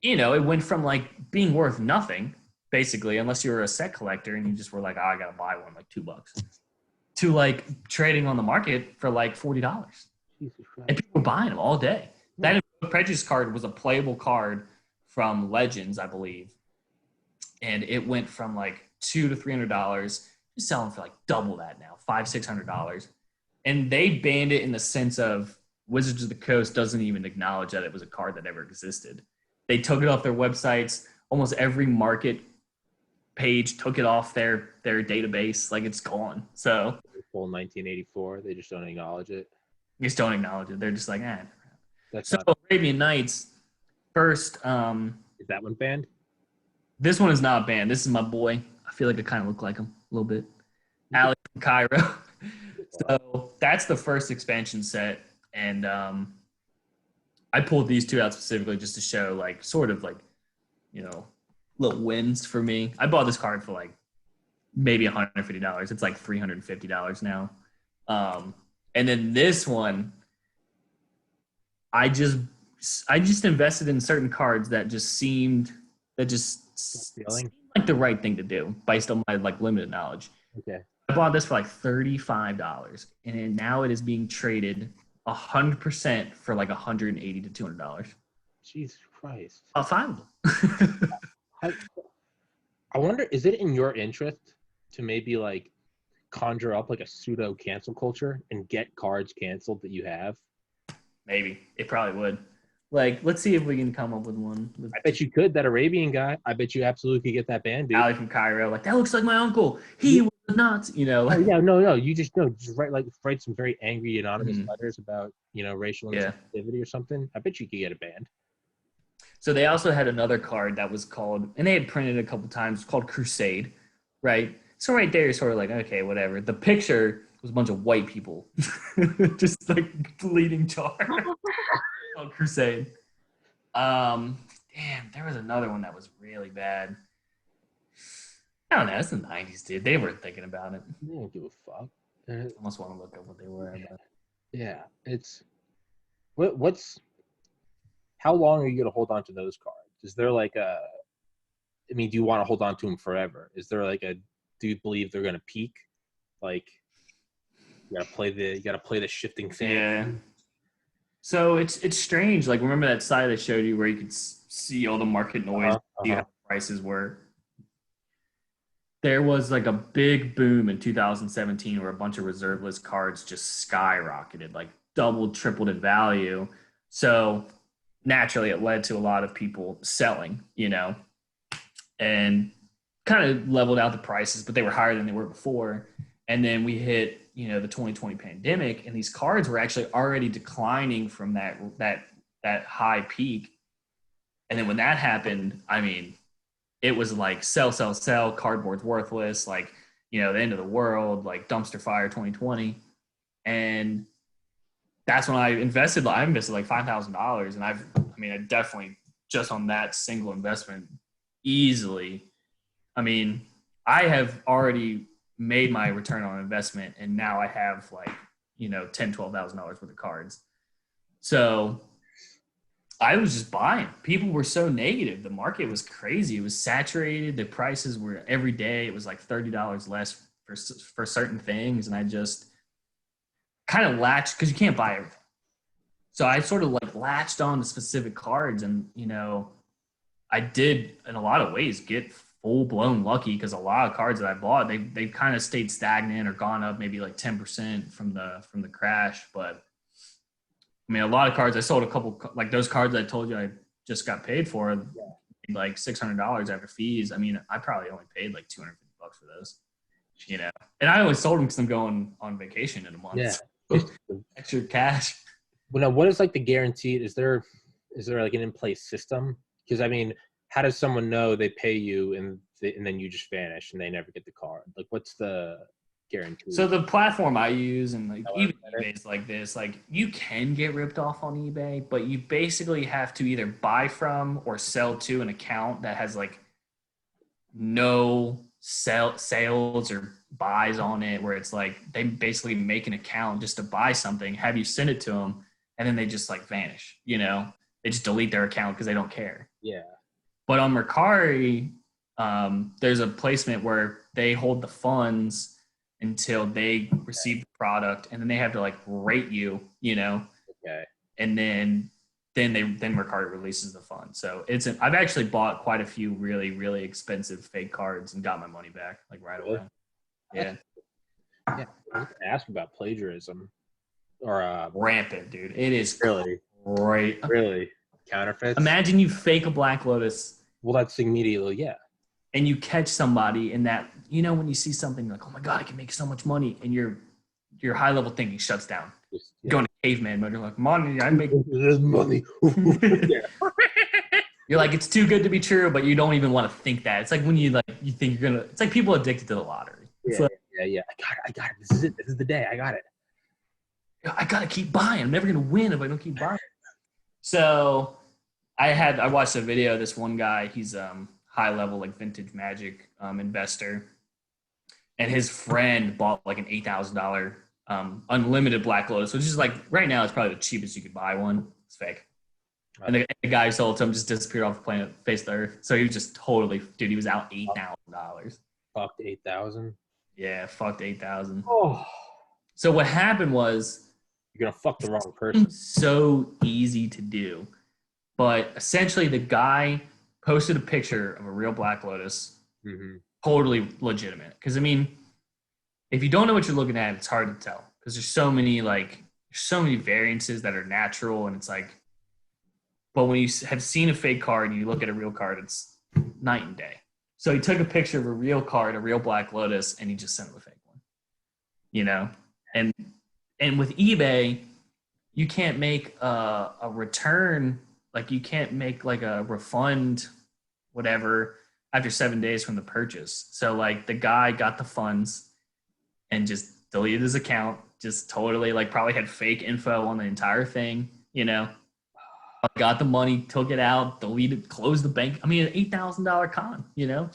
You know, it went from like being worth nothing, basically, unless you were a set collector and you just were like, oh, I gotta buy one, like $2, to like trading on the market for like $40. And people were buying them all day. That Prejudice card was a playable card from Legends, I believe. And it went from like $200 to $300. You're selling for like double that now, $500-$600. And they banned it in the sense of Wizards of the Coast doesn't even acknowledge that it was a card that ever existed. They took it off their websites. Almost every market page took it off their database. Like it's gone. So full 1984. They just don't acknowledge it. They just don't acknowledge it. They're just like, That's so Arabian Nights first. Is that one banned? This one is not banned. This is my boy. I feel like I kind of look like him a little bit. Alex from Cairo. So that's the first expansion set. And I pulled these two out specifically just to show like sort of like, you know, little wins for me. I bought this card for like maybe $150. It's like $350 now. And then this one, I just invested in certain cards that just seemed like the right thing to do based on my like limited knowledge. Okay. I bought this for like $35, and now it is being traded 100% for like $180 to $200. Jesus Christ! About five of them. I wonder, is it in your interest to maybe like conjure up like a pseudo cancel culture and get cards canceled that you have? Maybe it probably would. Like, let's see if we can come up with one. I bet you could. That Arabian guy, I bet you absolutely could get that banned, dude. Ali from Cairo, like that looks like my uncle. He was nuts, you know. Oh, yeah, no. You just write some very angry anonymous letters about racial insensitivity or something. I bet you could get it banned. So they also had another card that was called, and they had printed a couple times, called Crusade, right? So right there, you're sort of like, okay, whatever. The picture was a bunch of white people, just like bleeding tar. Called Crusade. Damn, there was another one that was really bad. I don't know. It's the 90s, dude. They weren't thinking about it. They don't give a fuck. I almost want to look up what they were. Yeah, it's what's. How long are you going to hold on to those cards? Is there like a? I mean, do you want to hold on to them forever? Is there like a? Do you believe they're going to peak? Like, you got to play the shifting thing. Yeah. So it's strange. Like, remember that site I showed you where you could see all the market noise, see how prices were. There was like a big boom in 2017 where a bunch of reserve list cards just skyrocketed, like doubled, tripled in value. So naturally, it led to a lot of people selling, and kind of leveled out the prices, but they were higher than they were before. And then we hit, the 2020 pandemic, and these cards were actually already declining from that high peak. And then when that happened, I mean, it was like sell, cardboard's worthless, like, the end of the world, like dumpster fire 2020. And that's when I invested like $5,000. And I definitely just on that single investment easily. I mean, I have already made my return on investment, and now I have like, $10,000, $12,000 worth of cards. So I was just buying. People were so negative. The market was crazy. It was saturated. The prices were every day. It was like $30 less for certain things. And I just kind of latched, because you can't buy everything. So I sort of like latched on to specific cards, and, I did in a lot of ways get full blown lucky, because a lot of cards that I bought, they've kind of stayed stagnant or gone up maybe like 10% from the crash. But I mean, a lot of cards, I sold a couple, like those cards I told you I just got paid for, like $600 after fees. I mean, I probably only paid like $250 for those, and I only sold them because I'm going on vacation in a month. Yeah. So extra cash. Well, now what is like the guaranteed? Is there like an in-place system? Because I mean, how does someone know they pay you and then you just vanish and they never get the card? Like, what's the guarantee? So the platform I use, and like even eBay's like this, like you can get ripped off on eBay, but you basically have to either buy from or sell to an account that has like no sales or buys on it, where it's like they basically make an account just to buy something, have you send it to them, and then they just like vanish. They just delete their account because they don't care. Yeah. But on Mercari, there's a placement where they hold the funds until they receive the product, and then they have to like rate you, Okay. And then Mercari releases the fund. So I've actually bought quite a few really, really expensive fake cards and got my money back like right away. Yeah. Yeah. I was gonna ask about plagiarism or rampant, dude. It is really great. Really counterfeits. Imagine you fake a Black Lotus. Well, that's immediately, yeah. And you catch somebody in that, when you see something like, oh my God, I can make so much money, and your high level thinking shuts down. You're going to caveman mode. You're like, money, I make this money. You're like, it's too good to be true, but you don't even want to think that. It's like when you think you're gonna. It's like people addicted to the lottery. Yeah, like, yeah. I got it. This is it. This is the day. I got it. I gotta keep buying. I'm never gonna win if I don't keep buying. So I watched a video of this one guy. He's high level like vintage magic investor, and his friend bought like an $8,000 unlimited Black Lotus, which is like right now it's probably the cheapest you could buy one. It's fake. And the guy who sold to him just disappeared off the planet, face the earth. So he was just totally, dude, he was out $8,000. Fucked 8,000. Yeah, fucked 8,000. Oh, so what happened was you're gonna fuck the wrong person. So easy to do, but essentially the guy posted a picture of a real Black Lotus, totally legitimate. Because I mean, if you don't know what you're looking at, it's hard to tell because there's so many variances that are natural, and it's like, but when you have seen a fake card and you look at a real card, it's night and day. So he took a picture of a real card, a real Black Lotus, and he just sent him a fake one. You know, and with eBay, you can't make a return, like you can't make like a refund, whatever, after 7 days from the purchase. So like the guy got the funds and just deleted his account, just totally like probably had fake info on the entire thing, you know. Got the money, took it out, deleted, closed the bank. I mean, an $8,000 con, you know.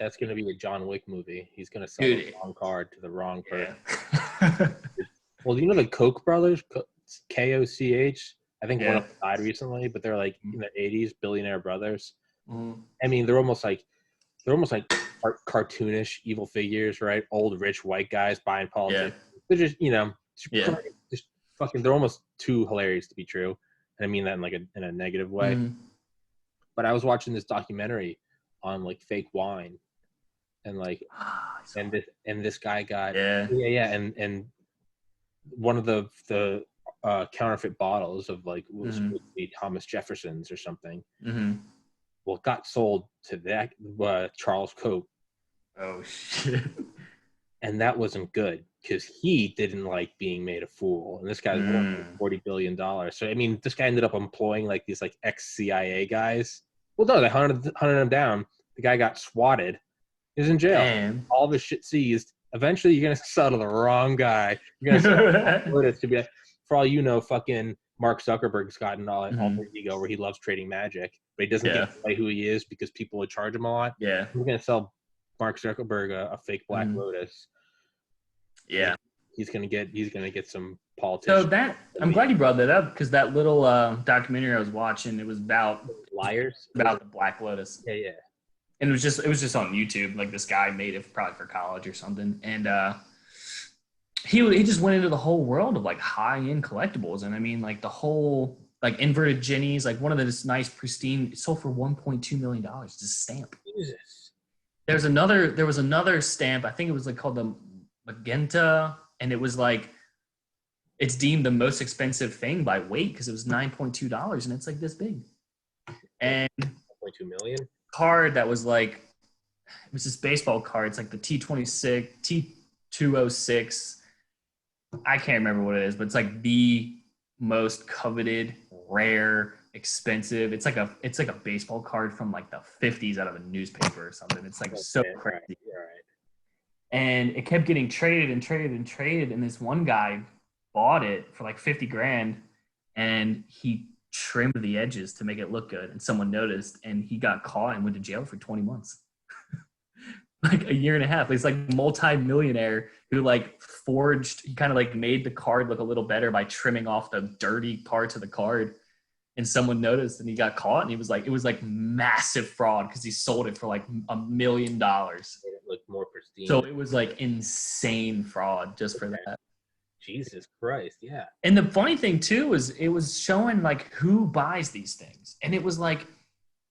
That's going to be a John Wick movie. He's going to sell the wrong card to the wrong person. Yeah. Well, you know the Koch brothers, Koch. I think one of them died recently, but they're like in the 80s, billionaire brothers. I mean, they're almost like cartoonish evil figures, right? Old rich white guys buying politics. They're just, just fucking. They're almost too hilarious to be true, and I mean that in like in a negative way. But I was watching this documentary on like fake wine, and like, and this guy got and one of the counterfeit bottles of like was supposed to be Thomas Jefferson's or something. Well, it got sold to that Charles Koch. Oh shit! And that wasn't good because he didn't like being made a fool. And this guy's worth $40 billion. So I mean, this guy ended up employing like these like ex-CIA guys. Well, no, they hunted him down. The guy got swatted. He was in jail. Damn. All of his shit seized. Eventually, you're gonna sell to the wrong guy. You're gonna sell to be like, for all you know, fucking Mark Zuckerberg's gotten all the ego where he loves trading magic, but he doesn't get to play who he is because people would charge him a lot. Yeah, we're gonna sell Mark Zuckerberg a fake Black Lotus. Yeah, he's gonna get some politicians. So that I'm glad you brought that up because that little documentary I was watching, it was about liars, about the Black Lotus. Yeah. And it was just on YouTube. Like this guy made it probably for college or something, and he just went into the whole world of like high end collectibles, and I mean like the whole like inverted Jennies, like one of this nice pristine, it sold for $1.2 million. Just a stamp. Jesus. There was another stamp. I think it was like called the Magenta, and it was like it's deemed the most expensive thing by weight because it was $9.2, and it's like this big. And 1.2 million. Card that was like it was this baseball card. It's like the T26, T206. I can't remember what it is, but it's like the most coveted, rare, expensive. It's like a baseball card from like the 50s out of a newspaper or something. It's like so crazy. Right. And it kept getting traded, and this one guy bought it for like 50 grand, and he trimmed the edges to make it look good, and someone noticed, and he got caught and went to jail for 20 months. Like a year and a half. He's like multi-millionaire who like he kind of like made the card look a little better by trimming off the dirty parts of the card, and someone noticed and he got caught, and it was like massive fraud because he sold it for like $1 million. It looked more pristine. So it was like insane fraud just for that. Jesus Christ, yeah. And the funny thing too is it was showing like who buys these things, and it was like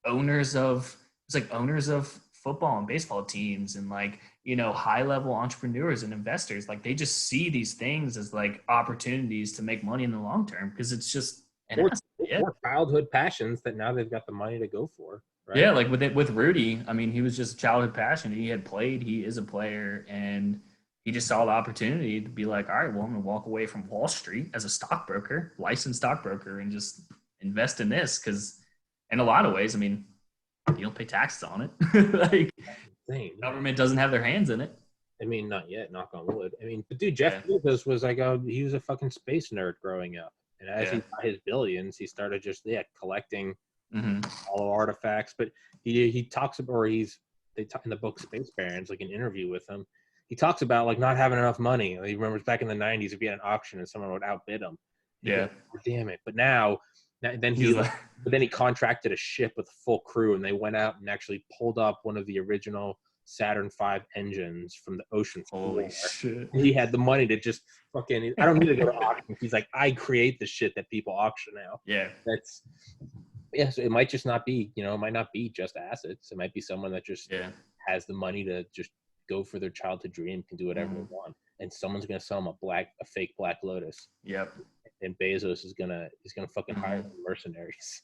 owners of football and baseball teams, and like high level entrepreneurs and investors. Like they just see these things as like opportunities to make money in the long term because it's just or childhood passions that now they've got the money to go for. Right? Yeah, like with Rudy, I mean, he was just childhood passion. He had played. He is a player, and he just saw the opportunity to be like, all right, well, I'm going to walk away from Wall Street as a stockbroker, licensed stockbroker, and just invest in this. Because in a lot of ways, I mean, you don't pay taxes on it. Like, the government doesn't have their hands in it. I mean, not yet, knock on wood. I mean, but dude, Jeff Bezos was like, he was a fucking space nerd growing up. And as he got his billions, he started just, collecting all the artifacts. But he talks about, or they talk in the book Space Barons, like an interview with him. He talks about like not having enough money. He remembers back in the 90s, if he had an auction and someone would outbid him. Yeah. Damn it. But then he contracted a ship with a full crew, and they went out and actually pulled up one of the original Saturn V engines from the ocean floor. Holy shit. He had the money to just fucking, I don't need to go to auction. He's like, I create the shit that people auction now. Yeah. So it might just not be, it might not be just assets. It might be someone that just has the money to just go for their childhood dream, can do whatever they want. And someone's going to sell them a fake Black Lotus. Yep. And Bezos is gonna fucking hire mercenaries.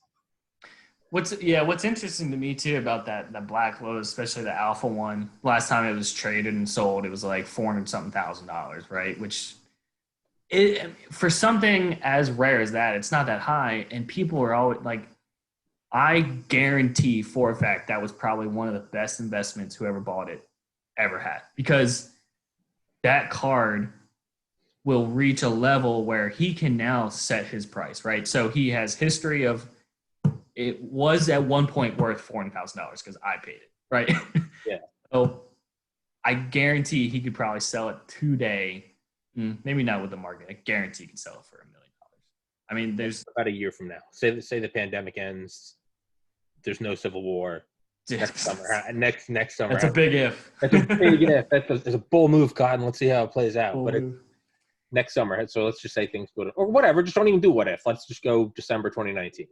What's interesting to me too about that Black Lotus, especially the Alpha one, last time it was traded and sold, it was like $400,000, right? Which for something as rare as that, it's not that high. And people are always like, I guarantee for a fact that was probably one of the best investments whoever bought it ever had, because that card will reach a level where he can now set his price, right? So he has history of, it was at one point worth $400,000 because I paid it, right? Yeah. So I guarantee he could probably sell it today. Maybe not with the market. I guarantee he can sell it for $1 million. I mean, there's about a year from now. Say the pandemic ends. There's no civil war. Next summer. Next summer. That's a big if. That's a big if. That's a bull move, Cotton. Let's see how it plays out. But it's next summer. So let's just say things go to, or whatever. Just don't even do what if. Let's just go December 2019.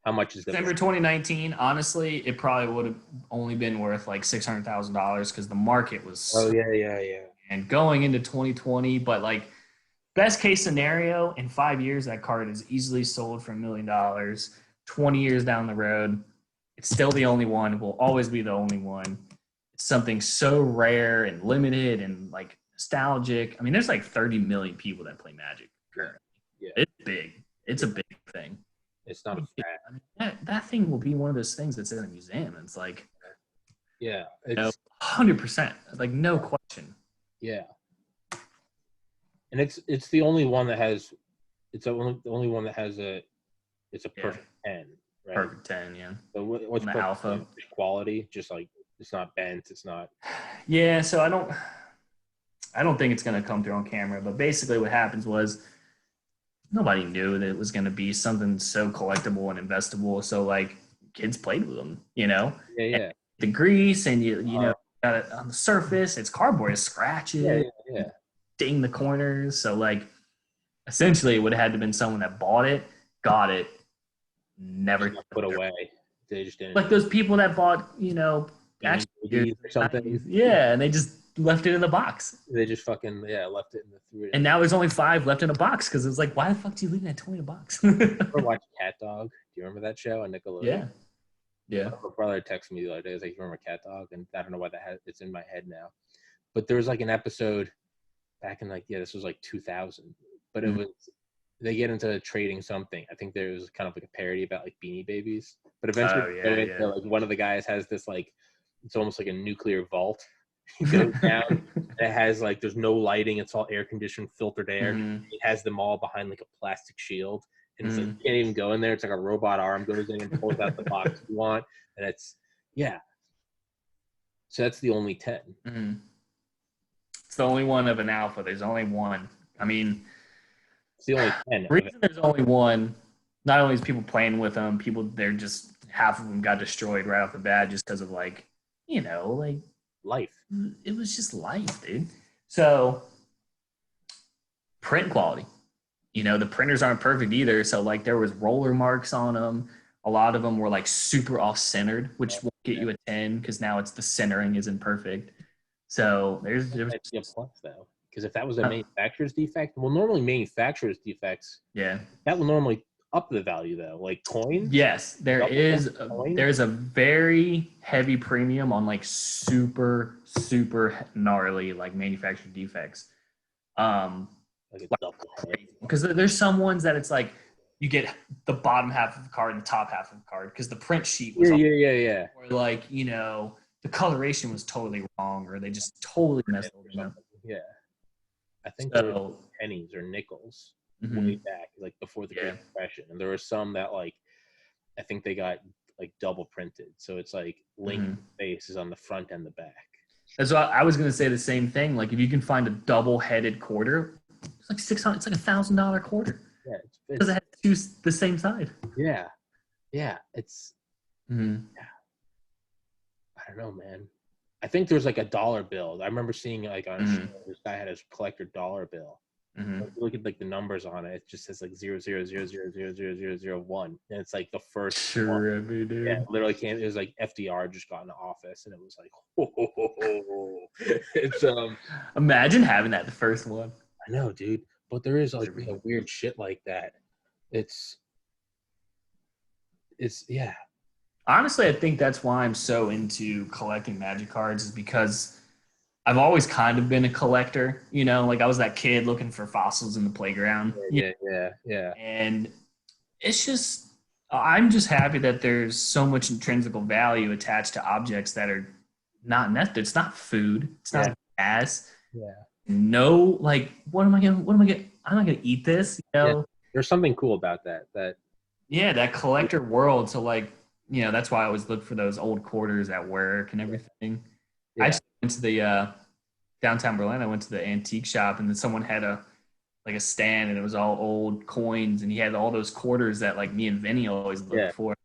How much is that? December 2019, honestly, it probably would have only been worth like $600,000 because the market was. Oh, yeah. And going into 2020, but like best case scenario, in 5 years, that card is easily sold for $1 million. 20 years down the road, it's still the only one. It will always be the only one. It's something so rare and limited and like nostalgic. I mean, there's like 30 million people that play Magic currently. Yeah. It's big. It's a big thing. It's not a fad. I mean, that thing will be one of those things that's in a museum. It's like, yeah, it's 100%, like no question. Yeah, and it's the only one that has, it's the only one that has it's a perfect 10, right? Perfect 10, yeah. So what's the Alpha quality? Just like it's not bent, it's not. Yeah, so I don't think it's gonna come through on camera, but basically what happens was, nobody knew that it was going to be something so collectible and investable. So like kids played with them, Yeah. And the grease and you know, got it on the surface. It's cardboard, it scratches, ding the corners. So like essentially it would have had to been someone that bought it, got it, never put away. They just didn't. Like those people that bought, actually or something. Yeah, and they just left it in the box. They just fucking left it in the three. And now there's only 5 left in a box because it's like, why the fuck do you leave that toy in a box? Ever watch Cat Dog? Do you remember that show on Nickelodeon? Yeah. My brother texted me the other day. He was like, "You remember Cat Dog?" And I don't know why it's in my head now. But there was like an episode back in this was like 2000. But it was, they get into trading something. I think there was kind of like a parody about like Beanie Babies. But eventually, like one of the guys has this like, it's almost like a nuclear vault. He goes down. It has like, there's no lighting. It's all air conditioned, filtered air. It has them all behind like a plastic shield, and it's like you can't even go in there. It's like a robot arm goes in and pulls out the box you want, and it's So that's the only 10. It's the only one of an Alpha. There's only one. I mean, it's the only 10. The reason there's only one, not only is people playing with them, they're just half of them got destroyed right off the bat just because of like life. It was just life, dude. So print quality, the printers aren't perfect either. So like there was roller marks on them. A lot of them were like super off centered, which won't get you a 10 because now it's the centering isn't perfect. So there's a plus though, because if that was a manufacturer's defect, normally manufacturer's defects, that will normally up the value though, like coins. Yes, there's a very heavy premium on like super gnarly like manufactured defects. Because there's some ones that it's like you get the bottom half of the card and the top half of the card because the print sheet was or like the coloration was totally wrong, or they just totally messed it up. Yeah, I think there were pennies or nickels way back, like before the Great Depression, and there were some that like I think they got like double printed, so it's like Lincoln's face is on the front and the back. That's why I was gonna say the same thing. Like if you can find a double-headed quarter, it's like $600. It's like $1,000 quarter. Yeah, because it has two the same side. Yeah, it's. I don't know, man. I think there's like a dollar bill. I remember seeing like on a Mhm. show, this guy had his collector dollar bill. Mhm. If you look at like the numbers on it, it just says like 0.000000001, and it's like the first one. Trippy, dude. Yeah, literally came. It was like FDR just got into office, and it was like, it's Imagine having that the first one. I know, dude, but there is like weird shit like that. It's yeah. Honestly, I think that's why I'm so into collecting Magic cards is because I've always kind of been a collector. You know, like I was that kid looking for fossils in the playground. Yeah. And it's just, I'm just happy that there's so much intrinsic value attached to objects that are not necessary. It's not food. It's not gas. Yeah. No, like, I'm not gonna eat this. You know, there's something cool about that. That collector world. So like, you know, that's why I always look for those old quarters at work and everything. Yeah. I just went to the downtown Berlin. I went to the antique shop, and then someone had a stand, and it was all old coins, and he had all those quarters that like me and Vinny always looked for,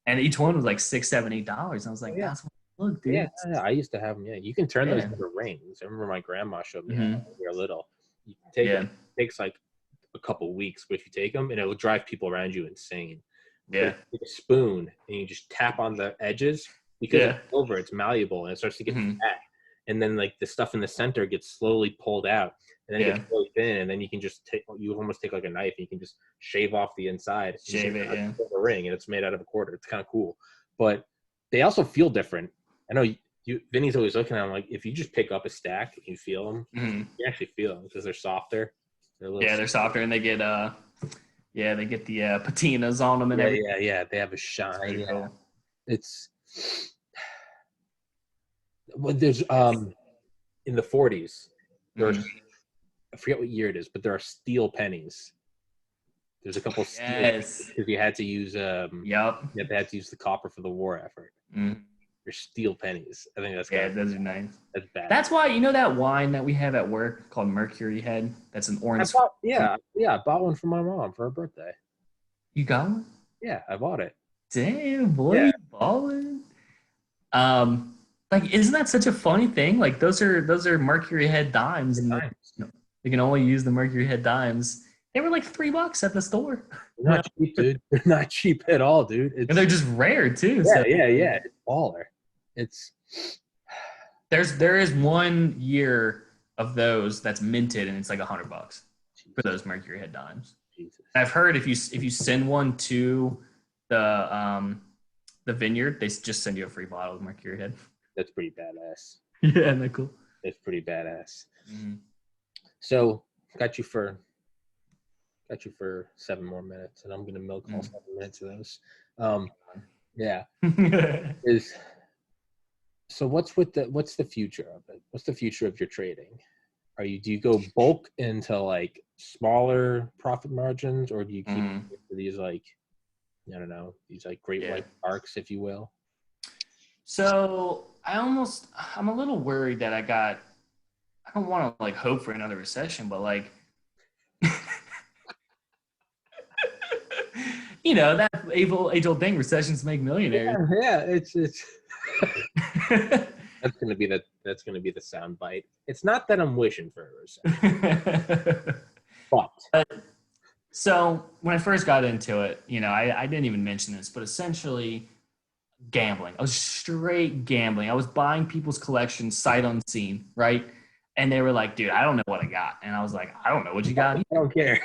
and each one was like $6, $7, $8. I was like, that's what I look, dude. Yeah, I used to have them. Yeah, you can turn those into rings. I remember my grandma showed me when we were little. You can take them. It takes like a couple weeks, but if you take them, and it will drive people around you insane. Yeah, take a spoon and you just tap on the edges because it's over. It's malleable and it starts to get fat, and then like the stuff in the center gets slowly pulled out, and then it gets really thin, and then you can just almost take like a knife and you can just shave off the inside. Shave it, a ring, and it's made out of a quarter. It's kind of cool, but they also feel different. I know Vinny's always looking at them like if you just pick up a stack and you feel them, you actually feel them because they're softer. They're softer, and they get they get the patinas on them and everything. Yeah, they have a shine. Cool. It's there's in the 40s there's I forget what year it is, but there are steel pennies. There's a couple steel pennies because you had to use they had to use the copper for the war effort. They're steel pennies. I think that's those are nice. That's bad. That's why, you know, that wine that we have at work called Mercury Head. That's an orange. I bought one for my mom for her birthday. You got one? Yeah, I bought it. Damn, boy, you balling. Like, isn't that such a funny thing? Like, those are Mercury Head dimes, and you can only use the Mercury Head dimes. They were like $3 at the store. They're not cheap, dude. They're not cheap at all, dude. And they're just rare too. Yeah. It's baller. There is 1 year of those that's minted, and it's like $100 for those Mercury Head dimes. Jesus. I've heard if you send one to the vineyard, they just send you a free bottle of Mercury Head. That's pretty badass. Yeah, isn't that cool? That's pretty badass. So got you for 7 more minutes, and I'm gonna milk all 7 minutes of those. So what's the future of it? What's the future of your trading? Do you go bulk into like smaller profit margins, or do you keep these like, I don't know, these like great white arcs, if you will? So I'm a little worried that I don't want to like hope for another recession, but like, you know, that age-old thing, recessions make millionaires. Yeah, it's that's gonna be the sound bite. It's not that I'm wishing for a recession. But so when I first got into it, you know, I didn't even mention this, but essentially gambling. I was straight gambling. I was buying people's collections sight unseen, right? And they were like, dude, I don't know what I got. And I was like, I don't know what you got. I don't care.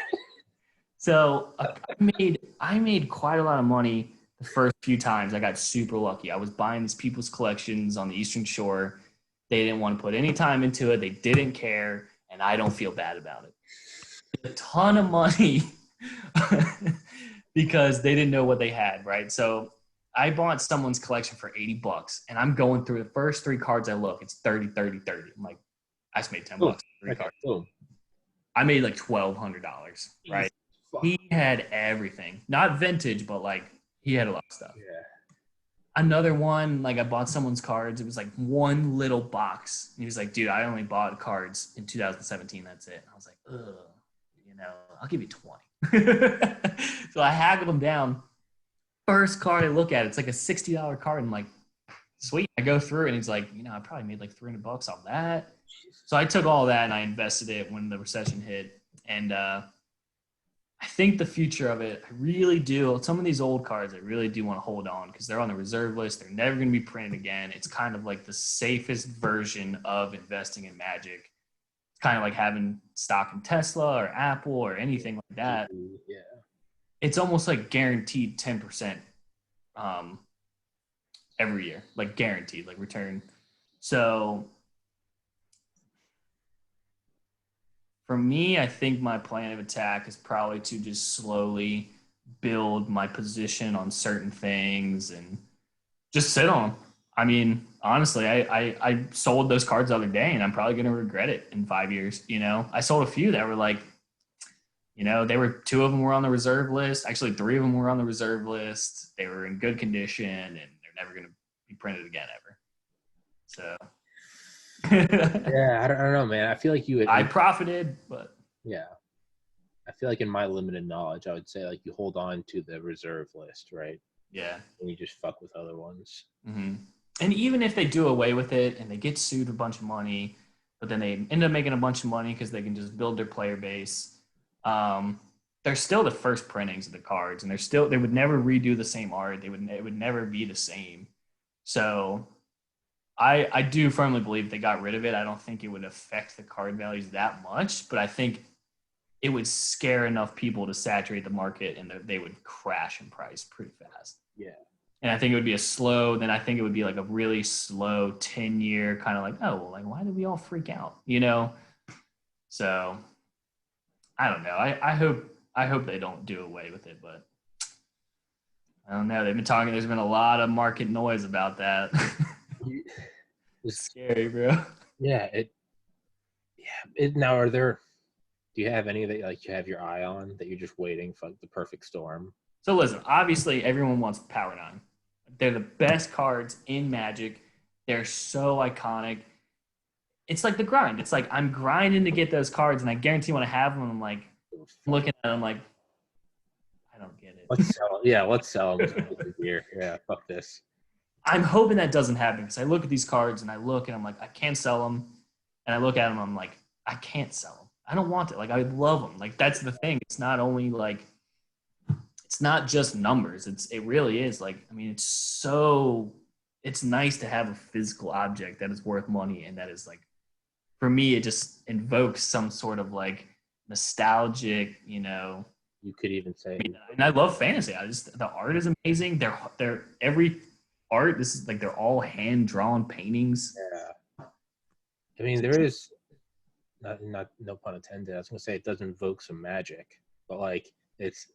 So I made quite a lot of money the first few times. I got super lucky. I was buying these people's collections on the Eastern Shore. They didn't want to put any time into it. They didn't care. And I don't feel bad about it. A ton of money because they didn't know what they had, right? So I bought someone's collection for $80, and I'm going through the first 3 cards I look. It's 30, 30, 30. I'm like, I just made $10 3 cards. I made like $1,200, right? He had everything. Not vintage, but like he had a lot of stuff. Yeah. Another one, like I bought someone's cards. It was like one little box. And he was like, dude, I only bought cards in 2017. That's it. And I was like, ugh, you know, I'll give you 20. So I haggled them down. First card I look at, it's like a $60 card. I'm like, sweet. I go through and he's like, I probably made like $300 on that. So I took all that and I invested it when the recession hit. And I think the future of it, I really do. Some of these old cards, I really do want to hold on because they're on the reserve list. They're never going to be printed again. It's kind of like the safest version of investing in Magic. It's kind of like having stock in Tesla or Apple or anything like that. Yeah. It's almost like guaranteed 10% every year, like guaranteed, like return. So for me, I think my plan of attack is probably to just slowly build my position on certain things and just sit on them. I mean, honestly, I sold those cards the other day and I'm probably going to regret it in 5 years. I sold a few that were like, they were 2 of them were on the reserve list. Actually, 3 of them were on the reserve list. They were in good condition and they're never going to be printed again ever. So. Yeah, I don't know, man. I feel like I profited, but. Yeah. I feel like in my limited knowledge, I would say like you hold on to the reserve list, right? Yeah. And you just fuck with other ones. Mm-hmm. And even if they do away with it and they get sued a bunch of money, but then they end up making a bunch of money because they can just build their player base. They're still the first printings of the cards, and they would never redo the same art. It would never be the same. So I do firmly believe if they got rid of it, I don't think it would affect the card values that much, but I think it would scare enough people to saturate the market and they would crash in price pretty fast. Yeah. And I think it would be I think it would be like a really slow 10-year kind of like, oh, well, like, why did we all freak out? So I don't know. I hope they don't do away with it, but I don't know. They've been talking. There's been a lot of market noise about that. It's scary, bro. Yeah. Now, do you have any that like you have your eye on that you're just waiting for the perfect storm? So listen, obviously everyone wants Power 9. They're the best cards in Magic. They're so iconic. It's like the grind. It's like I'm grinding to get those cards, and I guarantee when I have them, I'm like looking at them like, I don't get it. Let's sell it. Yeah, let's sell them. Yeah, fuck this. I'm hoping that doesn't happen because I look at these cards and I look and I'm like, I can't sell them. And I look at them, I'm like, I can't sell them. I don't want it. Like, I love them. Like, that's the thing. It's not only like, it's not just numbers. It really is like, I mean, it's nice to have a physical object that is worth money. And that is like, for me, it just invokes some sort of like nostalgic, You could even say. And I love fantasy. The art is amazing. They're every art. This is like, they're all hand drawn paintings. Yeah. I mean, there is not no pun intended. I was gonna say it does invoke some magic, but like it's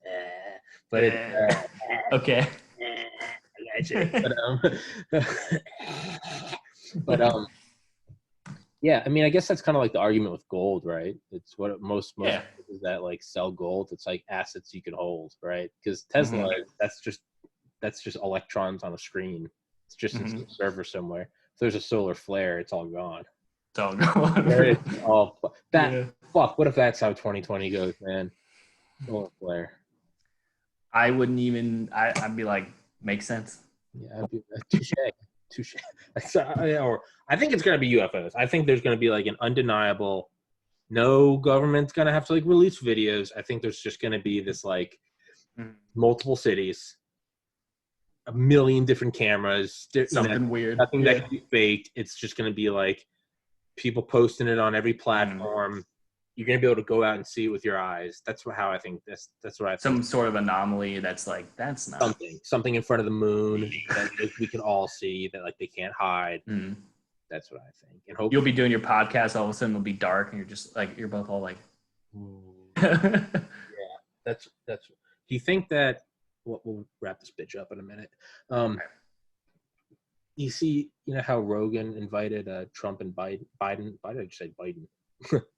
but it's okay. But yeah, I mean, I guess that's kind of like the argument with gold, right? It's what most is that like sell gold. It's like assets you can hold, right? Because Tesla, that's just electrons on a screen. It's just a server somewhere. If there's a solar flare, it's all gone. It's all gone. Fuck. What if that's how 2020 goes, man? Solar flare. I wouldn't even. I'd be like, makes sense. Yeah, touche. Or I think it's gonna be UFOs. I think there's gonna be like an undeniable. No government's gonna have to like release videos. I think there's just gonna be this like multiple cities, a million different cameras, something weird, nothing that can be faked. It's just gonna be like people posting it on every platform. You're gonna be able to go out and see it with your eyes. That's how I think this. That's what I think. Some sort of anomaly that's like that's not something in front of the moon that we can all see that like they can't hide. That's what I think. And hope you'll be doing your podcast. All of a sudden, it'll be dark, and you're just like you're both all like. Yeah, that's. Do you think that? We'll wrap this bitch up in a minute. You see, how Rogan invited Trump and Biden. Why did I just say Biden?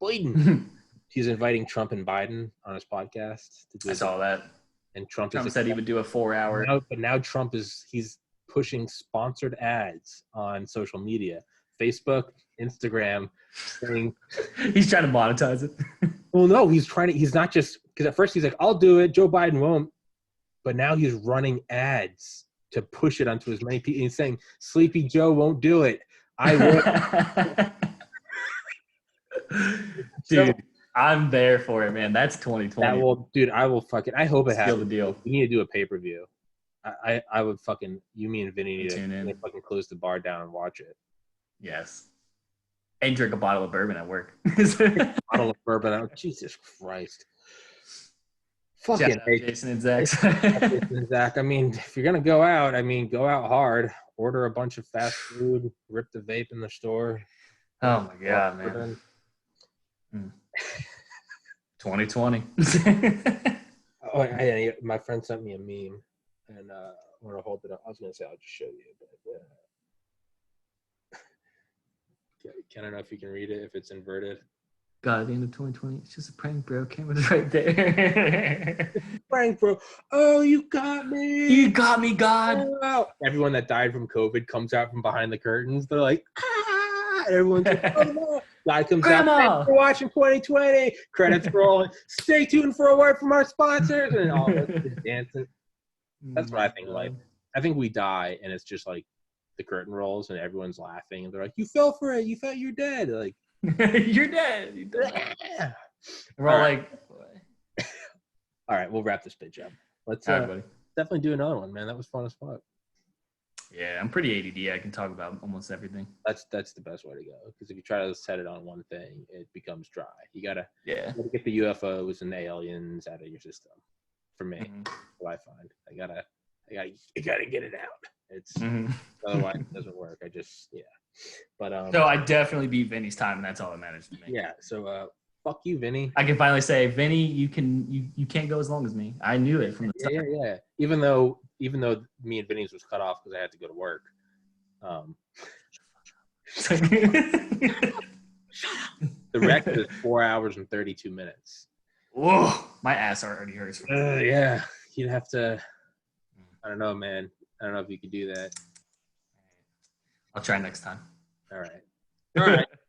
Biden. He's inviting Trump and Biden on his podcast. I saw that. And Trump said he would do a 4-hour. But now Trump he's pushing sponsored ads on social media, Facebook, Instagram. Saying, he's trying to monetize it. Well, no, he's not just because at first he's like, I'll do it. Joe Biden won't. But now he's running ads to push it onto as many people. He's saying Sleepy Joe won't do it. I will. Dude, I'm there for it, man. That's 2020. Dude, I will fucking. I hope it happens. Seal the deal. We need to do a pay-per-view. I would fucking. You, me, and Vinny need to fucking close the bar down and watch it. Yes. And drink a bottle of bourbon at work. Bottle of bourbon out. Jesus Christ. Fucking Jason and Zach. Zach. I mean, if you're gonna go out, go out hard. Order a bunch of fast food. Rip the vape in the store. Oh my god, man. 2020. My friend sent me a meme, and I want to hold it up. I was gonna say I'll just show you, but I don't know if you can read it if it's inverted. God, at the end of 2020, it's just a prank, bro. Camera's right there. Prank, bro. Oh, you got me. You got me, God. Oh. Everyone that died from COVID comes out from behind the curtains. They're like, ah. Everyone's like, oh, no. Guy comes Grandma. out. Thanks for watching 2020. Credits rolling. Stay tuned for a word from our sponsors. And all this is dancing. That's what I think. Like, I think we die, and it's just like the curtain rolls, and everyone's laughing, and they're like, "You fell for it. You thought you're dead." Like, you're dead. You're dead. We're all like, all right, we'll wrap this bitch up. Let's definitely do another one, man. That was fun as fuck. Yeah, I'm pretty ADD. I can talk about almost everything. That's the best way to go. Because if you try to set it on one thing, it becomes dry. You gotta get the UFOs and the aliens out of your system. For me, what I find, I gotta get it out. It's otherwise it doesn't work. But so I definitely beat Vinny's time, and that's all that matters to me. Yeah. So fuck you, Vinny. I can finally say, Vinny, you can't go as long as me. I knew it from the start. Yeah. Even though me and Vinny's was cut off because I had to go to work. The record is 4 hours and 32 minutes. Whoa, my ass already hurts. Yeah, you'd have to. I don't know, man. I don't know if you could do that. I'll try next time. All right.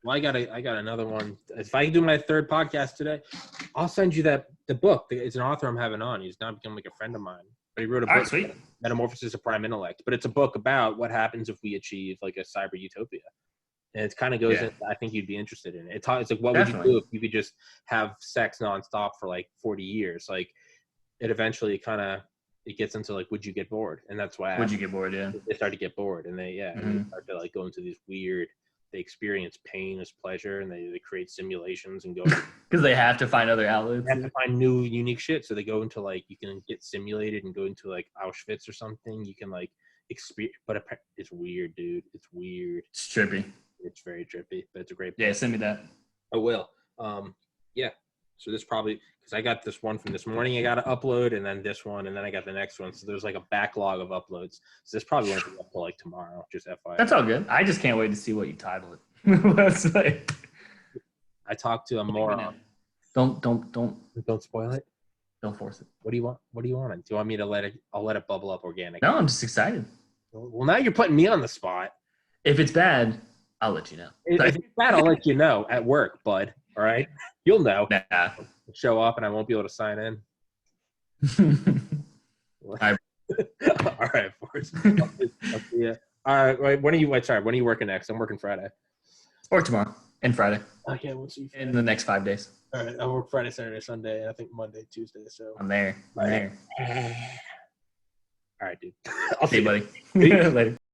Well, I got another one. If I do my third podcast today, I'll send you the book. It's an author I'm having on. He's now become like a friend of mine. But he wrote a book, sweet. Metamorphosis of Prime Intellect. But it's a book about what happens if we achieve like a cyber utopia. And it kind of goes into, I think you'd be interested in it. It's like, what would you do if you could just have sex nonstop for like 40 years? Like, it eventually it gets into like, would you get bored? And that's why would you get bored? Yeah, they start to get bored, and they start to like go into these weird. They experience pain as pleasure, and they create simulations and go because they have to find other outlets. They have to find new, unique shit. So they go into like, you can get simulated and go into like Auschwitz or something. You can like experience, but it's weird, dude. It's weird. It's trippy. It's very trippy, but it's a great book. Yeah, send me that. I will. Yeah. So this probably, because I got this one from this morning I got to upload, and then this one, and then I got the next one. So there's like a backlog of uploads. So this probably won't be up till like tomorrow, just FYI. That's all good. I just can't wait to see what you title it. That's like, I talked to a moron. Don't spoil it. Don't force it. What do you want? What do you want? Do you want me to I'll let it bubble up organically? No, I'm just excited. Well, now you're putting me on the spot. If it's bad, I'll let you know. If it's bad, I'll let you know at work, bud. All right? You'll know. Nah. I'll show up and I won't be able to sign in. All right, of course. I'll see you. All right, when are you working next? I'm working Friday. Or tomorrow and Friday. Okay, we'll see you Friday. In the next 5 days. All right, I'll work Friday, Saturday, Sunday, and I think Monday, Tuesday. So I'm there. All right, dude. I'll see you, buddy. Later.